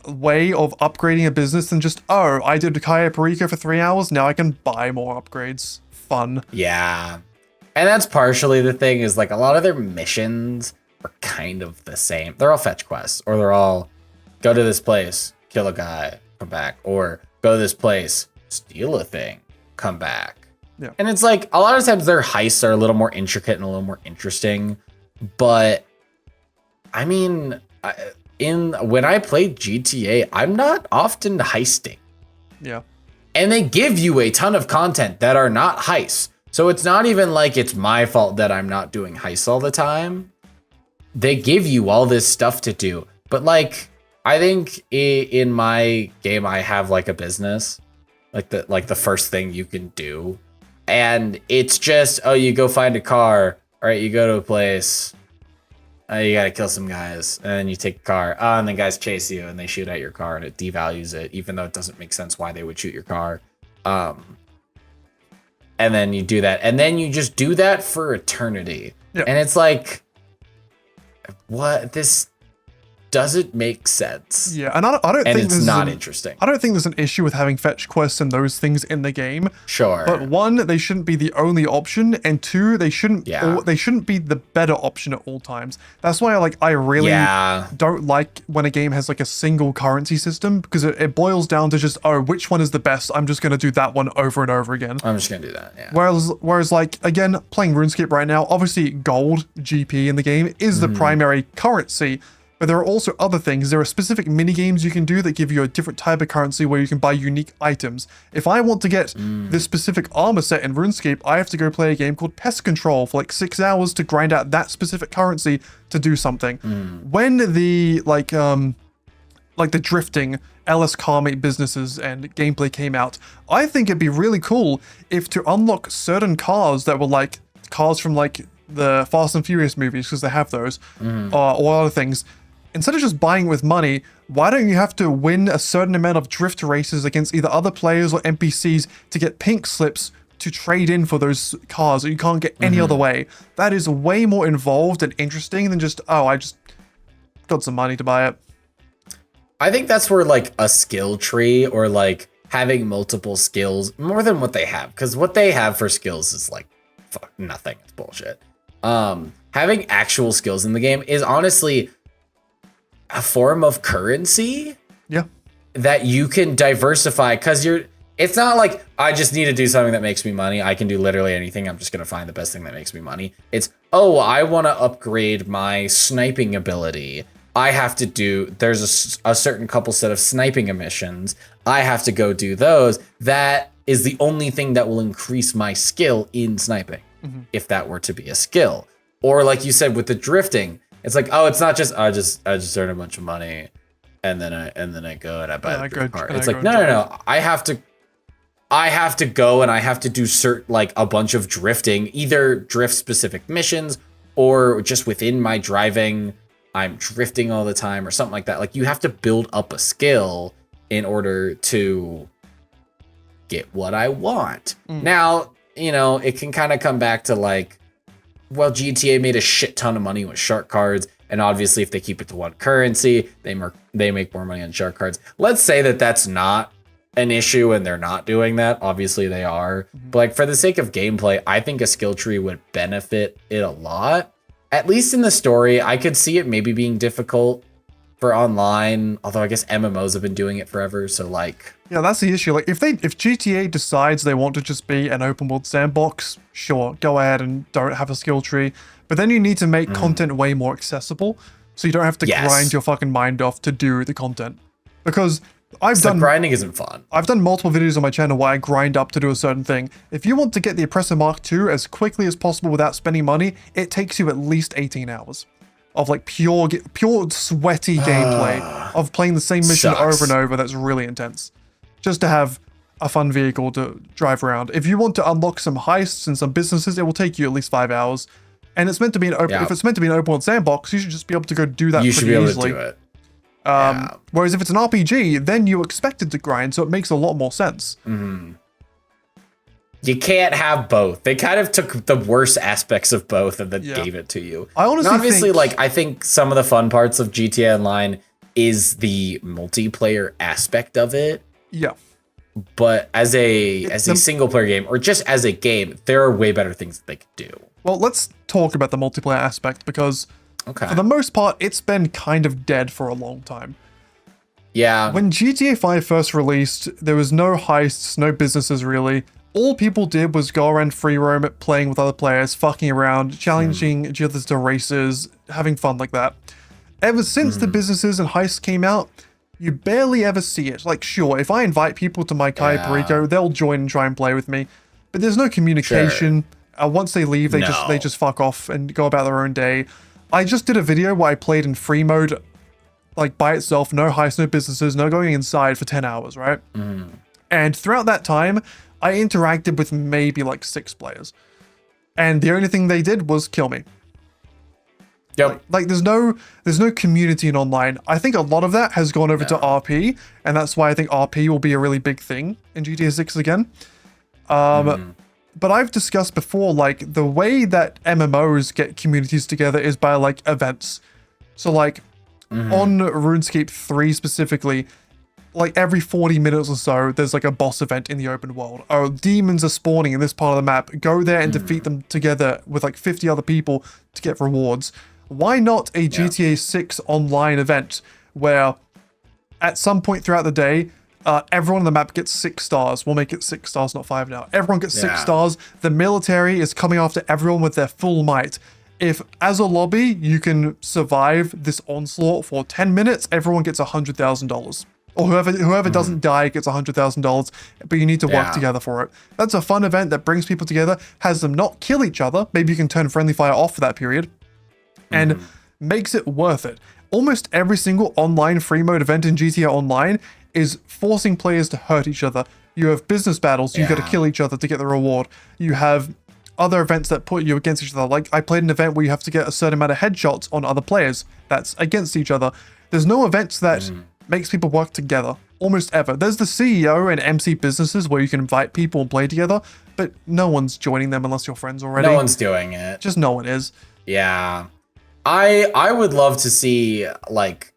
way of upgrading a business than just, oh, I did Cayo Perico for 3 hours, now I can buy more upgrades. Fun. Yeah. And that's partially the thing, is like a lot of their missions are kind of the same. They're all fetch quests, or they're all go to this place, kill a guy, come back, or go to this place, steal a thing, come back. Yeah. And it's like a lot of times their heists are a little more intricate and a little more interesting. But I mean, when I played GTA, I'm not often heisting. Yeah. And they give you a ton of content that are not heists. So it's not even like it's my fault that I'm not doing heists all the time. They give you all this stuff to do. But like, I think in my game, I have like a business, like the first thing you can do. And it's just, oh, you go find a car. All right, you go to a place. You got to kill some guys. And then you take a car. And then guys chase you and they shoot at your car and it devalues it, even though it doesn't make sense why they would shoot your car. And then you do that. And then you just do that for eternity. Yep. And it's like, what? This doesn't make sense. Yeah, and I don't think it's not interesting. I don't think there's an issue with having fetch quests and those things in the game. Sure. But one, they shouldn't be the only option, and two, they shouldn't be the better option at all times. That's why I really don't like when a game has like a single currency system, because it boils down to just, oh, which one is the best? I'm just gonna do that one over and over again. I'm just gonna do that. Yeah. Whereas like, again, playing RuneScape right now, obviously gold GP in the game is the primary currency. But there are also other things. There are specific mini games you can do that give you a different type of currency where you can buy unique items. If I want to get this specific armor set in RuneScape, I have to go play a game called Pest Control for like 6 hours to grind out that specific currency to do something. When the like the drifting LS Carmate businesses and gameplay came out, I think it'd be really cool if to unlock certain cars that were like cars from like the Fast and Furious movies, because they have those, or other things. Instead of just buying with money, why don't you have to win a certain amount of drift races against either other players or NPCs to get pink slips to trade in for those cars that you can't get any other way. That is way more involved and interesting than just, oh, I just got some money to buy it. I think that's where like a skill tree or like having multiple skills more than what they have, because what they have for skills is like fuck nothing. It's bullshit. Having actual skills in the game is honestly a form of currency. Yeah. That you can diversify, because it's not like I just need to do something that makes me money. I can do literally anything. I'm just going to find the best thing that makes me money. It's, oh, I want to upgrade my sniping ability. I have to do, there's a certain couple set of sniping missions. I have to go do those. That is the only thing that will increase my skill in sniping, if that were to be a skill. Or like you said with the drifting, it's like, oh, it's not just, I just earn a bunch of money. And then I go and I buy the car. It's like, no. I have to go and I have to do like a bunch of drifting, either drift specific missions or just within my driving, I'm drifting all the time or something like that. Like you have to build up a skill in order to get what I want. Now, it can kind of come back to like, well, GTA made a shit ton of money with shark cards. And obviously, if they keep it to one currency, they make more money on shark cards. Let's say that that's not an issue and they're not doing that. Obviously, they are. But like for the sake of gameplay, I think a skill tree would benefit it a lot. At least in the story, I could see it maybe being difficult for online. Although I guess MMOs have been doing it forever. So like, yeah, that's the issue. Like if GTA decides they want to just be an open world sandbox, sure, go ahead and don't have a skill tree. But then you need to make content way more accessible, so you don't have to grind your fucking mind off to do the content. Because grinding isn't fun. I've done multiple videos on my channel where I grind up to do a certain thing. If you want to get the Oppressor Mark II as quickly as possible without spending money, it takes you at least 18 hours of like pure sweaty gameplay of playing the same mission over and over. That's really intense. Just to have a fun vehicle to drive around. If you want to unlock some heists and some businesses, it will take you at least 5 hours. And it's meant to be an open. If it's meant to be an open world sandbox, you should just be able to go do that. You should be able to do it. Whereas if it's an RPG, then you're expected to grind, so it makes a lot more sense. You can't have both. They kind of took the worst aspects of both and then gave it to you. I honestly think, I think some of the fun parts of GTA Online is the multiplayer aspect of it. Yeah. But as a single player game, or just as a game, there are way better things that they could do. Well, let's talk about the multiplayer aspect, because for the most part, it's been kind of dead for a long time. Yeah. When GTA 5 first released, there was no heists, no businesses really. All people did was go around free roam, playing with other players, fucking around, challenging each other to races, having fun like that. Ever since the businesses and heists came out, you barely ever see it. Like, sure, if I invite people to my Calle Perico, they'll join and try and play with me. But there's no communication. Once they leave, they just fuck off and go about their own day. I just did a video where I played in free mode, like by itself, no heists, no businesses, no going inside for 10 hours, right? And throughout that time, I interacted with maybe like 6 players. And the only thing they did was kill me. Yep. Like there's no community in online. I think a lot of that has gone over to RP, and that's why I think RP will be a really big thing in GTA 6 again. But I've discussed before, like the way that MMOs get communities together is by like events. So like on RuneScape 3 specifically, like every 40 minutes or so, there's like a boss event in the open world. Oh, demons are spawning in this part of the map. Go there and defeat them together with like 50 other people to get rewards. Why not a GTA 6 online event where at some point throughout the day, everyone on the map gets 6 stars. We'll make it 6 stars, not 5 now. Everyone gets 6 stars. The military is coming after everyone with their full might. If, as a lobby, you can survive this onslaught for 10 minutes, everyone gets $100,000. Or whoever doesn't die gets $100,000, but you need to work together for it. That's a fun event that brings people together, has them not kill each other. Maybe you can turn friendly fire off for that period, and makes it worth it. Almost every single online free mode event in GTA Online is forcing players to hurt each other. You have business battles, you got to kill each other to get the reward. You have other events that put you against each other. Like I played an event where you have to get a certain amount of headshots on other players. That's against each other. There's no events that makes people work together. almost ever. There's the CEO and MC businesses where you can invite people and play together, but no one's joining them unless you're friends already. No one's doing it. Just no one is. Yeah. I would love to see like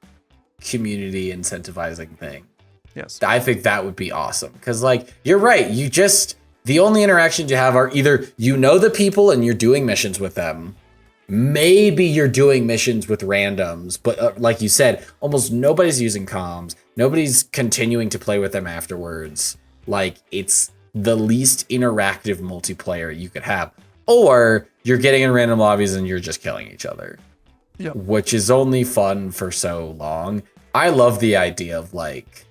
community incentivizing thing. Yes. I think that would be awesome. Cause like, you're right. The only interactions you have are either, you know, the people and you're doing missions with them. Maybe you're doing missions with randoms, but like you said, almost nobody's using comms. Nobody's continuing to play with them afterwards. Like, it's the least interactive multiplayer you could have. Or you're getting in random lobbies and you're just killing each other. Yep. Which is only fun for so long. I love the idea of like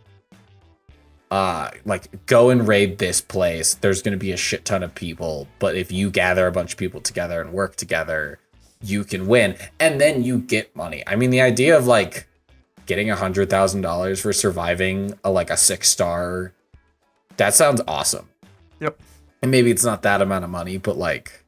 go and raid this place. There's going to be a shit ton of people, but if you gather a bunch of people together and work together, you can win, and then you get money. I mean, the idea of like getting $100,000 for surviving a 6-star, that sounds awesome. Yep. And maybe it's not that amount of money, but like,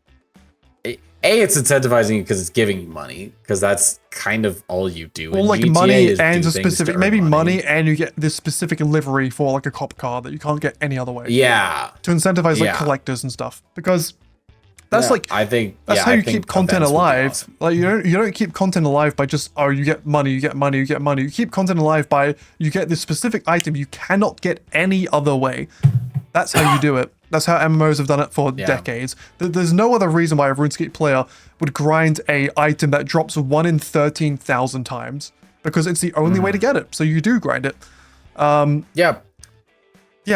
it's incentivizing you because it's giving you money, because that's kind of all you do. Well, like GTA money and a specific, maybe money, and you get this specific livery for like a cop car that you can't get any other way. Yeah. To incentivize like collectors and stuff, because that's I think that's how you keep content alive. Awesome. Like you don't keep content alive by just, oh, you get money, you get money, you get money. You keep content alive by you get this specific item you cannot get any other way. That's how you do it. That's how MMOs have done it for decades. There's no other reason why a RuneScape player would grind a item that drops 1 in 13,000 times, because it's the only way to get it. So you do grind it. Yeah,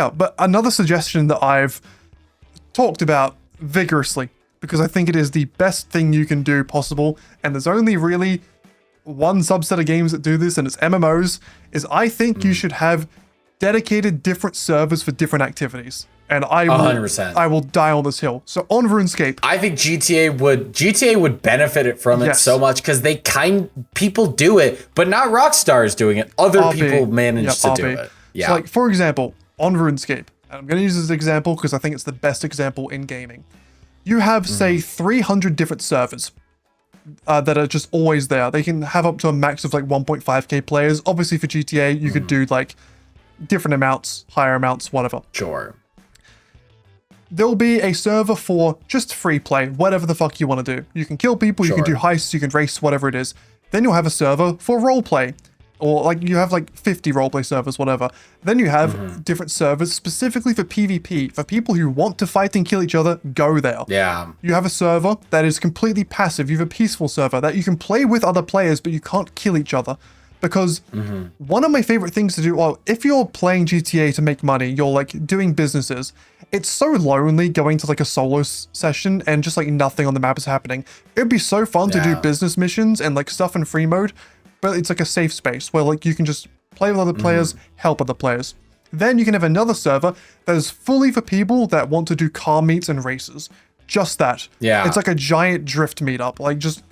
but another suggestion that I've talked about vigorously, because I think it is the best thing you can do possible, and there's only really one subset of games that do this, and it's MMOs, is I think you should have dedicated different servers for different activities. And I will 100%. I will die on this hill. So on RuneScape, I think GTA would benefit from it so much, because people do it, but not Rockstar is doing it. Other people manage to do it. Yeah. So like, for example, on RuneScape, and I'm going to use this example because I think it's the best example in gaming. You have, say, 300 different servers that are just always there. They can have up to a max of like 1.5k players. Obviously for GTA, you could do like different amounts, higher amounts, whatever. Sure. There'll be a server for just free play, whatever the fuck you want to do. You can kill people, you can do heists, you can race, whatever it is. Then you'll have a server for roleplay, or like you have like 50 roleplay servers, whatever. Then you have different servers specifically for PvP, for people who want to fight and kill each other. Go there. Yeah. You have a server that is completely passive. You have a peaceful server that you can play with other players, but you can't kill each other. Because one of my favorite things to do, well, if you're playing GTA to make money, you're like doing businesses, it's so lonely going to like a solo session and just like nothing on the map is happening. It'd be so fun to do business missions and like stuff in free mode, but it's like a safe space where like you can just play with other players, help other players. Then you can have another server that is fully for people that want to do car meets and races. Just that. Yeah. It's like a giant drift meetup, like just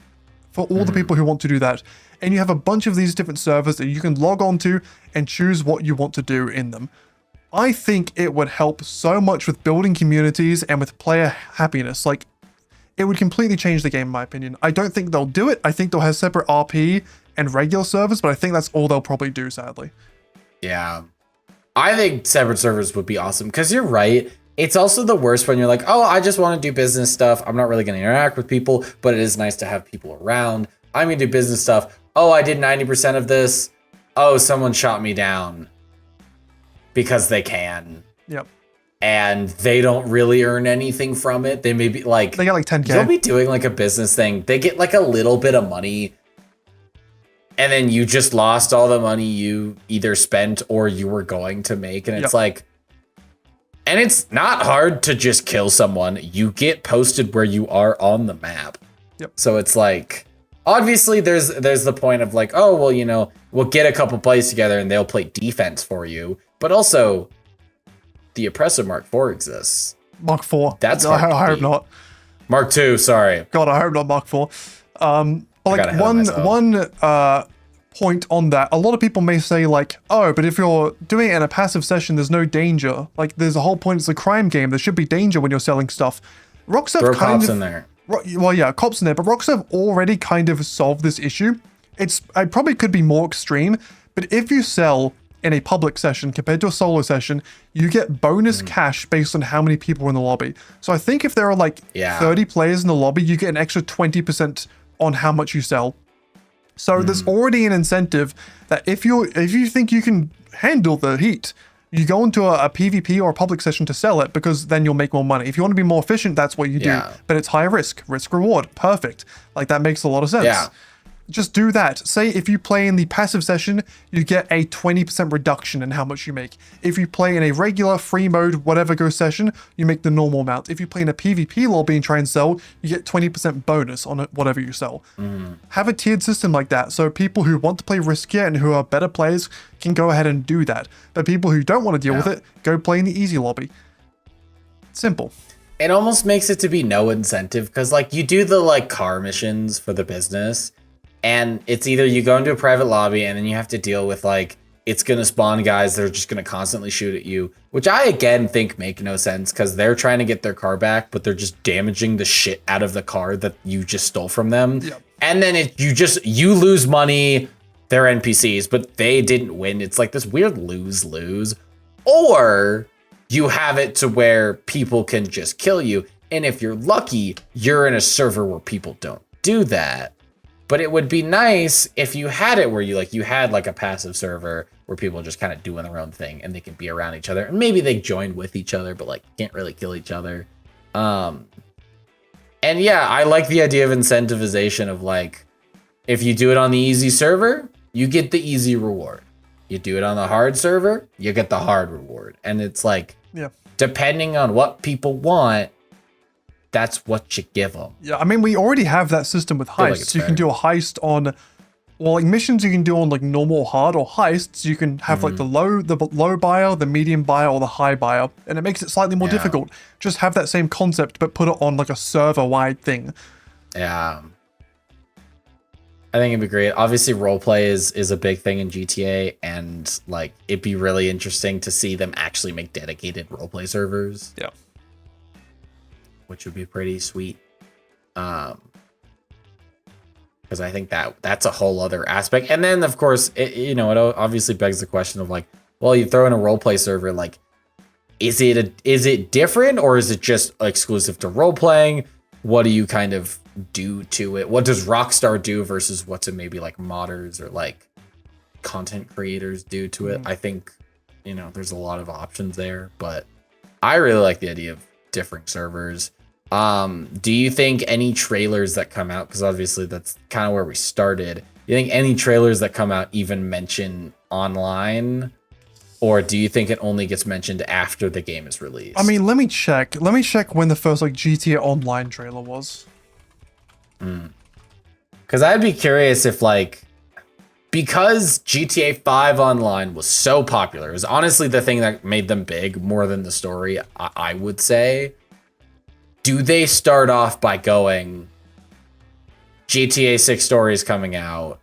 for all the people who want to do that. And you have a bunch of these different servers that you can log on to and choose what you want to do in them. I think it would help so much with building communities and with player happiness. Like, it would completely change the game, in my opinion. I don't think they'll do it. I think they'll have separate RP and regular servers, but I think that's all they'll probably do, sadly. Yeah. I think separate servers would be awesome, because you're right. It's also the worst when you're like, oh, I just want to do business stuff. I'm not really going to interact with people, but it is nice to have people around. I'm going to do business stuff. Oh, I did 90% of this. Oh, someone shot me down because they can. Yep. And they don't really earn anything from it. They may be like, they get like 10K. They'll be doing like a business thing. They get like a little bit of money, and then you just lost all the money you either spent or you were going to make. And it's like, and it's not hard to just kill someone. You get posted where you are on the map. Yep. So it's like, obviously there's the point of like, oh, well, you know, we'll get a couple plays together and they'll play defense for you. But also, the oppressive Mark IV exists. Mark IV. That's I hope not. Mark II, sorry. God, I hope not Mark IV. Like one point on that, a lot of people may say like, oh, but if you're doing it in a passive session, there's no danger. Like, there's a whole point, it's a crime game. There should be danger when you're selling stuff. Rockstar throw cops in there. Well, yeah, cops in there, but Rockstar have already kind of solved this issue. It probably could be more extreme, but if you sell in a public session compared to a solo session, you get bonus cash based on how many people are in the lobby. So I think if there are like 30 players in the lobby, you get an extra 20% on how much you sell. So there's already an incentive that if you think you can handle the heat, you go into a PvP or a public session to sell it, because then you'll make more money. If you want to be more efficient, that's what you do. But it's high risk reward. Perfect. Like, that makes a lot of sense. Yeah. Just do that. Say if you play in the passive session, you get a 20% reduction in how much you make. If you play in a regular free mode, whatever go session, you make the normal amount. If you play in a PvP lobby and try and sell, you get 20% bonus on whatever you sell. Have a tiered system like that, so people who want to play riskier and who are better players can go ahead and do that. But people who don't want to deal with it, go play in the easy lobby. Simple. It almost makes it to be no incentive, because like you do the like car missions for the business, and it's either you go into a private lobby and then you have to deal with like, it's going to spawn guys that are just going to constantly shoot at you, which I again think make no sense, because they're trying to get their car back, but they're just damaging the shit out of the car that you just stole from them. Yep. And then you lose money, they're NPCs, but they didn't win. It's like this weird lose-lose. Or you have it to where people can just kill you. And if you're lucky, you're in a server where people don't do that. But it would be nice if you had it where you had like a passive server where people are just kind of doing their own thing and they can be around each other. And maybe they join with each other, but like can't really kill each other. And yeah, I like the idea of incentivization of like, if you do it on the easy server, you get the easy reward. You do it on the hard server, you get the hard reward. And it's like, depending on what people want, that's what you give them. Yeah, I mean, we already have that system with heists. You can do a heist on, well, like missions you can do on like normal, hard, or heists. You can have like the low buyer, the medium buyer, or the high buyer, and it makes it slightly more difficult. Just have that same concept, but put it on like a server-wide thing. Yeah, I think it'd be great. Obviously, roleplay is a big thing in GTA, and like it'd be really interesting to see them actually make dedicated roleplay servers. Yeah. Which would be pretty sweet. Because I think that's a whole other aspect. And then, of course, it obviously begs the question of like, well, you throw in a roleplay server, like, is it different, or is it just exclusive to role playing? What do you kind of do to it? What does Rockstar do versus what do maybe like modders or like content creators do to it? I think, there's a lot of options there, but I really like the idea of different servers. Do you think any trailers that come out, because obviously that's kind of where we started, you think any trailers that come out even mention online, or do you think it only gets mentioned after the game is released? I mean, let me check when the first like GTA Online trailer was. Because I'd be curious if like, because GTA 5 Online was so popular, it was honestly the thing that made them big more than the story, I would say. Do they start off by going, GTA 6 story is coming out,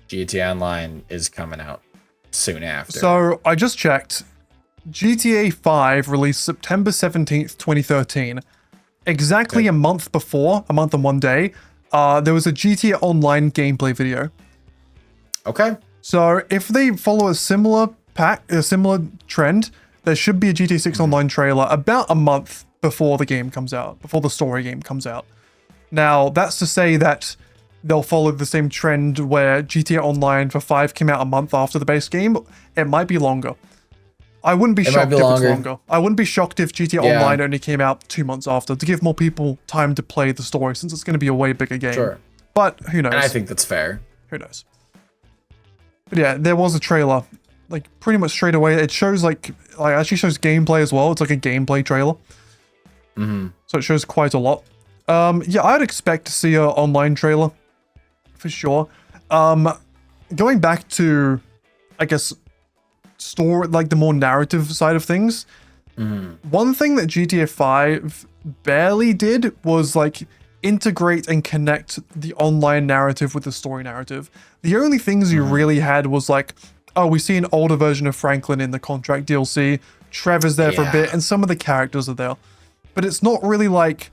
GTA Online is coming out soon after? So I just checked. GTA 5 released September 17th, 2013. Exactly a month and 1 day, there was a GTA Online gameplay video. Okay. So if they follow a similar trend, there should be a GTA 6 Online trailer about a month before the game comes out, before the story game comes out. Now, that's to say that they'll follow the same trend where GTA Online for 5 came out a month after the base game. It might be longer. I wouldn't be shocked if it's longer. I wouldn't be shocked if GTA Online only came out 2 months after, to give more people time to play the story, since it's going to be a way bigger game. Sure. But who knows? And I think that's fair. Who knows? But yeah, there was a trailer, like pretty much straight away. It shows like actually shows gameplay as well. It's like a gameplay trailer. So it shows quite a lot. Yeah, I'd expect to see an online trailer for sure. Going back to, I guess, like the more narrative side of things. One thing that GTA 5 barely did was like integrate and connect the online narrative with the story narrative. The only things you really had was like, oh, we see an older version of Franklin in the Contract DLC. Trevor's there for a bit, and some of the characters are there. But it's not really like,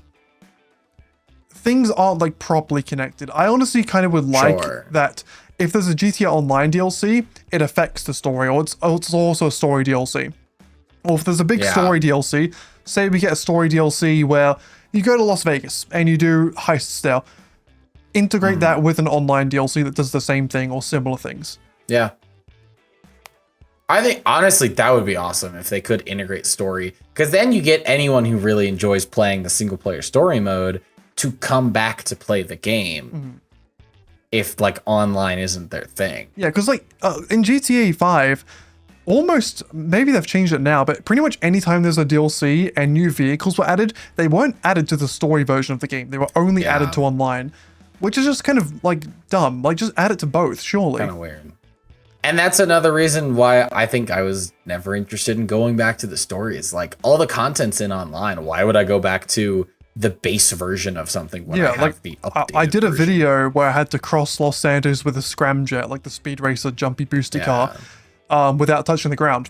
things aren't like properly connected. I honestly kind of would like that if there's a GTA Online DLC, it affects the story, or it's also a story DLC. Or if there's a big story DLC, say we get a story DLC where you go to Las Vegas and you do heists there, integrate that with an online DLC that does the same thing or similar things. Yeah. I think, honestly, that would be awesome if they could integrate story, because then you get anyone who really enjoys playing the single player story mode to come back to play the game if like online isn't their thing. Yeah, because like in GTA 5, almost, maybe they've changed it now, but pretty much anytime there's a DLC and new vehicles were added, they weren't added to the story version of the game. They were only added to online, which is just kind of like dumb. Like just add it to both, surely. Kind of weird. And that's another reason why I think I was never interested in going back to the story. Is like all the content's in online. Why would I go back to the base version of something when I have the updated I did a version? video where I had to cross Los Santos with a scramjet, like the Speed Racer jumpy boosty car, without touching the ground.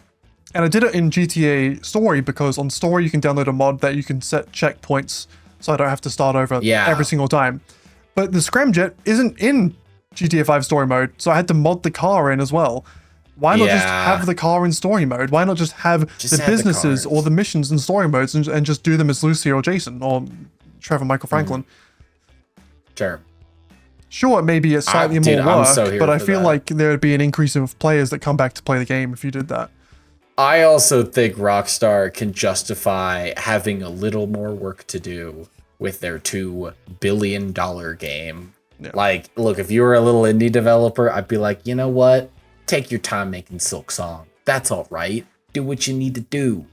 And I did it in GTA Story because on Story you can download a mod that you can set checkpoints so I don't have to start over every single time. But the scramjet isn't in GTA 5 story mode, so I had to mod the car in as well. Why not just have the car in story mode? Why not just have the businesses or the missions in story modes and just do them as Lucia or Jason or Trevor Michael Franklin? Sure, it may be slightly more work, but I feel like there would be an increase of players that come back to play the game if you did that. I also think Rockstar can justify having a little more work to do with their $2 billion game. Yeah. Like, look, if you were a little indie developer, I'd be like, you know what? Take your time making Silk Song. That's all right. Do what you need to do.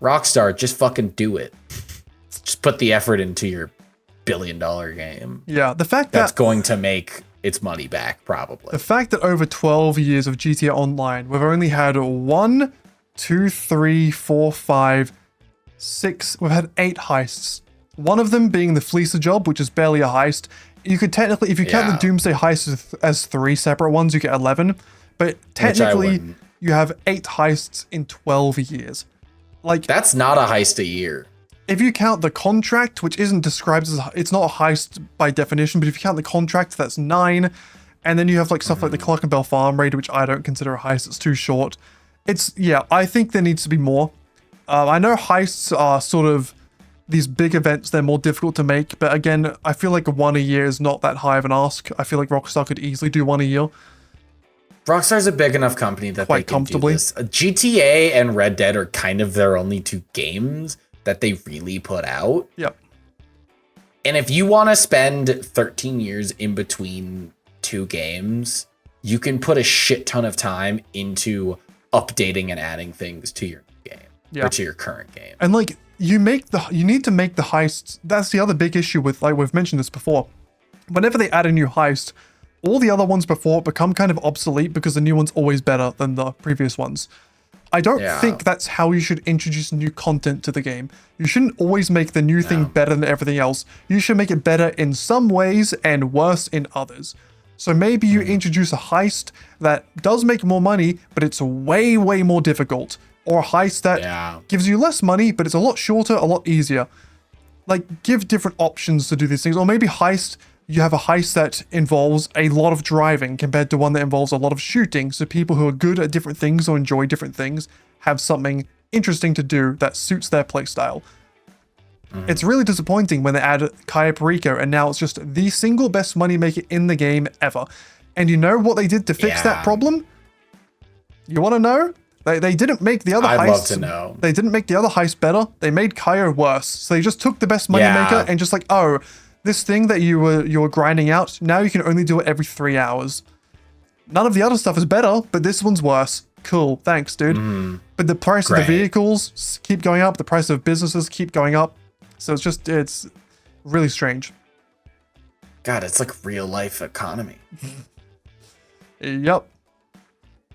Rockstar, just fucking do it. Just put the effort into your $1 billion game. Yeah, the fact that's going to make its money back, probably. The fact that over 12 years of GTA Online, we've only had 1, 2, 3, 4, 5, 6. We've had 8 heists. One of them being the Fleecer job, which is barely a heist. You could technically, if you count the Doomsday heists as 3 separate ones, you get 11. But technically, you have 8 heists in 12 years. Like, that's not a heist a year. If you count the contract, which isn't described as, it's not a heist by definition, but if you count the contract, that's 9. And then you have like stuff like the Clockenbell Farm Raid, which I don't consider a heist. It's too short. I think there needs to be more. I know heists are sort of these big events, they're more difficult to make, but again, I feel like 1 a year is not that high of an ask. I feel like Rockstar could easily do 1 a year. Rockstar's a big enough company that they can do this. GTA and Red Dead are kind of their only 2 games that they really put out. Yep. And if you want to spend 13 years in between 2 games, you can put a shit ton of time into updating and adding things to your game or to your current game. And like, you need to make the heists. That's the other big issue with, like, we've mentioned this before. Whenever they add a new heist, all the other ones before become kind of obsolete because the new one's always better than the previous ones. I don't think that's how you should introduce new content to the game. You shouldn't always make the new thing better than everything else. You should make it better in some ways and worse in others. So maybe you introduce a heist that does make more money, but it's way, way more difficult. Or a heist that gives you less money, but it's a lot shorter, a lot easier. Like, give different options to do these things. Or maybe you have a heist that involves a lot of driving compared to one that involves a lot of shooting. So people who are good at different things or enjoy different things have something interesting to do that suits their playstyle. It's really disappointing when they add Cayo Perico and now it's just the single best moneymaker in the game ever. And you know what they did to fix that problem? You want to know? They didn't make the other heists. I'd love to know. They didn't make the other heist better. They made Cayo worse. So they just took the best moneymaker and just like, oh, this thing that you were grinding out, now you can only do it every 3 hours. None of the other stuff is better, but this one's worse. Cool, thanks, dude. But the price of the vehicles keep going up. The price of businesses keep going up. So it's really strange. God, it's like real life economy. Yep.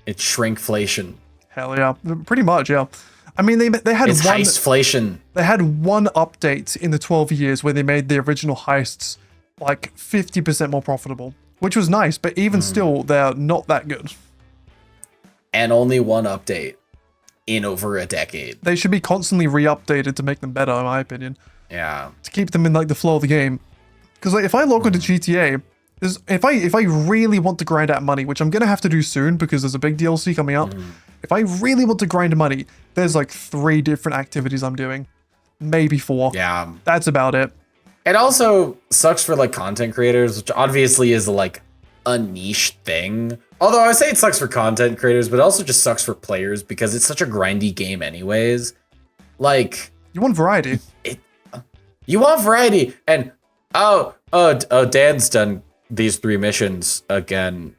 It's shrinkflation. Hell yeah, pretty much, yeah. I mean, they had it's heistflation. They had one update in the 12 years where they made the original heists like 50% more profitable, which was nice, but even still, they're not that good. And only one update in over a decade. They should be constantly re-updated to make them better, in my opinion. Yeah. To keep them in like the flow of the game. Because like, if I log into GTA, if I really want to grind out money, which I'm gonna have to do soon because there's a big DLC coming up. If I really want to grind money, there's like 3 different activities I'm doing, maybe 4. Yeah. That's about it. It also sucks for like content creators, which obviously is like a niche thing. Although I would say it sucks for content creators, but it also just sucks for players because it's such a grindy game anyways. Like, You want variety. you want variety, and oh, Dan's done these 3 missions again,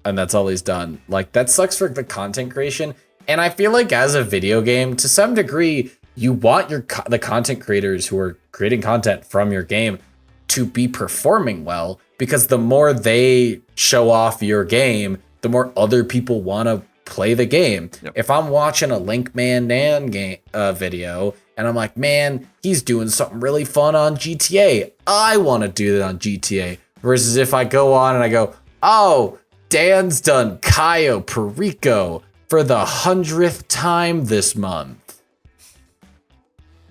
and that's all he's done. Like, that sucks for the content creation. And I feel like as a video game, to some degree, you want the content creators who are creating content from your game to be performing well, because the more they show off your game, the more other people want to play the game. Yep. If I'm watching a Linkman Dan game video and I'm like, man, he's doing something really fun on GTA, I want to do that on GTA. Versus if I go on and I go, oh, Dan's done Cayo Perico for the 100th time this month,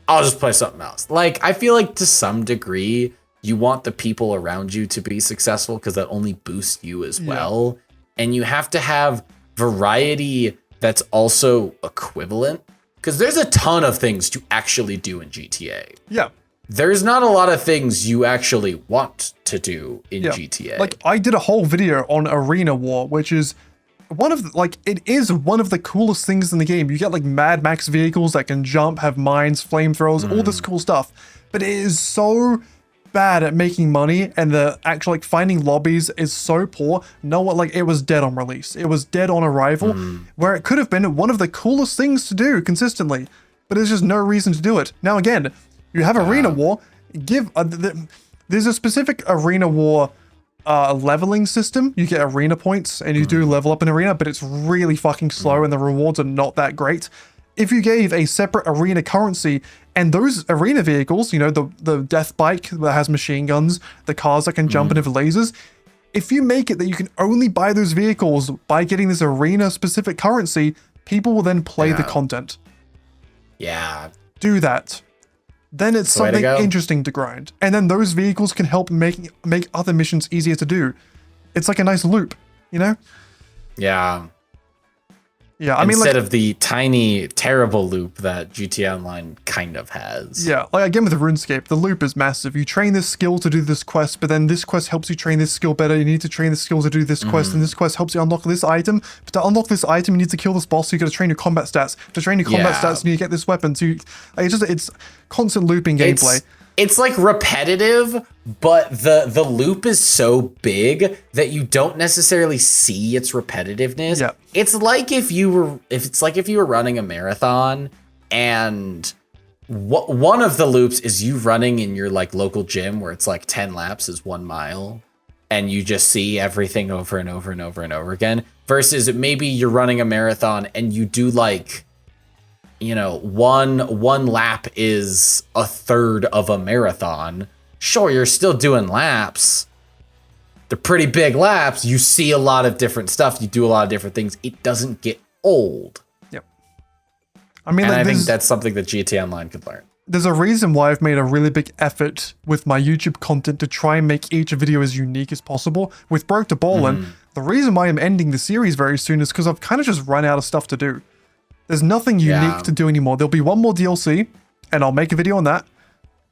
I'll just play something else. Like, I feel like to some degree, you want the people around you to be successful because that only boosts you as well. And you have to have variety that's also equivalent, because there's a ton of things to actually do in GTA. Yeah. There's not a lot of things you actually want to do in GTA. Like, I did a whole video on Arena War, which is it is one of the coolest things in the game. You get like Mad Max vehicles that can jump, have mines, flamethrowers, all this cool stuff. But it is so bad at making money, and the actual like finding lobbies is so poor. It was dead on release. It was dead on arrival, where it could have been one of the coolest things to do consistently, but there's just no reason to do it. Now again, you have Arena War. There's a specific Arena War leveling system. You get arena points and you do level up in arena, but it's really fucking slow and the rewards are not that great. If you gave a separate arena currency and those arena vehicles, the death bike that has machine guns, the cars that can jump and have lasers, if you make it that you can only buy those vehicles by getting this arena specific currency, people will then play the content. Yeah. Do that. Then it's something interesting to grind. And then those vehicles can help make other missions easier to do. It's like a nice loop, Yeah. Yeah, Instead of the tiny, terrible loop that GTA Online kind of has. Yeah, like again with the RuneScape, the loop is massive. You train this skill to do this quest, but then this quest helps you train this skill better. You need to train this skill to do this quest, and this quest helps you unlock this item. But to unlock this item, you need to kill this boss, so you got to train your combat stats. To train your combat stats, you need to get this weapon. So it's constant looping gameplay. It's like repetitive, but the loop is so big that you don't necessarily see its repetitiveness. Yeah. It's like if you were running a marathon, and one of the loops is you running in your like local gym where it's like 10 laps is 1 mile, and you just see everything over and over and over and over again, versus maybe you're running a marathon and you do like, one lap is a third of a marathon. Sure, you're still doing laps. They're pretty big laps. You see a lot of different stuff. You do a lot of different things. It doesn't get old. Yep. I think that's something that GTA Online could learn. There's a reason why I've made a really big effort with my YouTube content to try and make each video as unique as possible. With Broke to Ballin', the reason why I'm ending the series very soon is because I've kind of just run out of stuff to do. There's nothing unique to do anymore. There'll be one more DLC, and I'll make a video on that.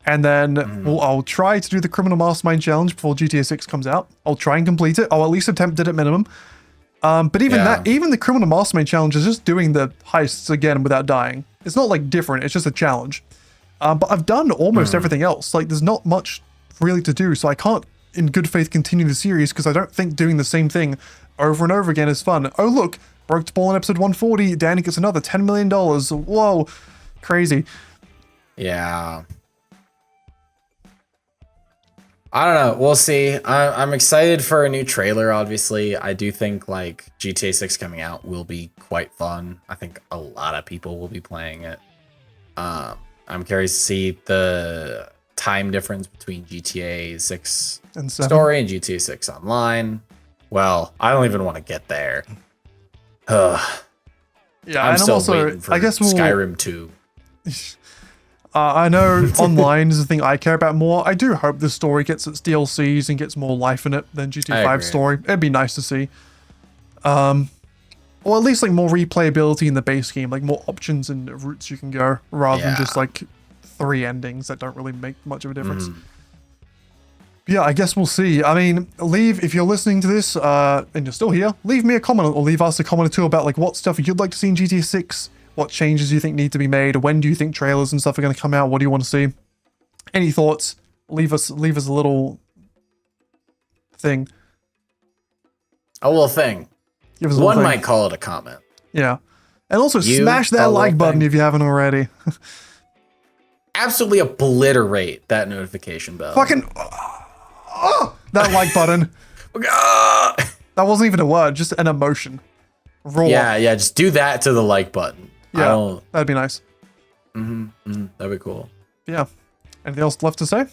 And then I'll try to do the Criminal Mastermind Challenge before GTA 6 comes out. I'll try and complete it. I'll at least attempt it at minimum. But even the Criminal Mastermind Challenge is just doing the heists again without dying. It's not like different. It's just a challenge. But I've done almost everything else. Like, there's not much really to do, so I can't, in good faith, continue the series because I don't think doing the same thing over and over again is fun. Oh, look. Broke to Ball in episode 140. Danny gets another $10 million. Whoa. Crazy. Yeah. I don't know. We'll see. I'm excited for a new trailer, obviously. I do think like GTA 6 coming out will be quite fun. I think a lot of people will be playing it. I'm curious to see the time difference between GTA 6 and 7. Story and GTA 6 Online. Well, I don't even want to get there. Yeah, I'm and still also, waiting for I guess Skyrim 2. I know online is the thing I care about more. I do hope the story gets its DLCs and gets more life in it than GTA 5 story. It'd be nice to see. Or at least like more replayability in the base game, like more options and routes you can go, rather than just like 3 endings that don't really make much of a difference. Yeah, I guess we'll see. I mean, if you're listening to this and you're still here, leave me a comment or leave us a comment or two about like what stuff you'd like to see in GTA 6, what changes you think need to be made, when do you think trailers and stuff are going to come out, what do you want to see? Any thoughts? Leave us a little thing. A little thing. Give us a One little thing. might call it a comment. Yeah. And also smash that like button if you haven't already. Absolutely obliterate that notification bell. Fucking that like button. That wasn't even a word, just an emotion. Raw. Yeah, just do that to the like button. Yeah, that'd be nice. That'd be cool. Yeah. Anything else left to say?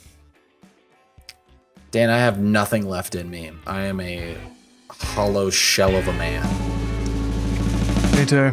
Dan, I have nothing left in me. I am a hollow shell of a man. Me too.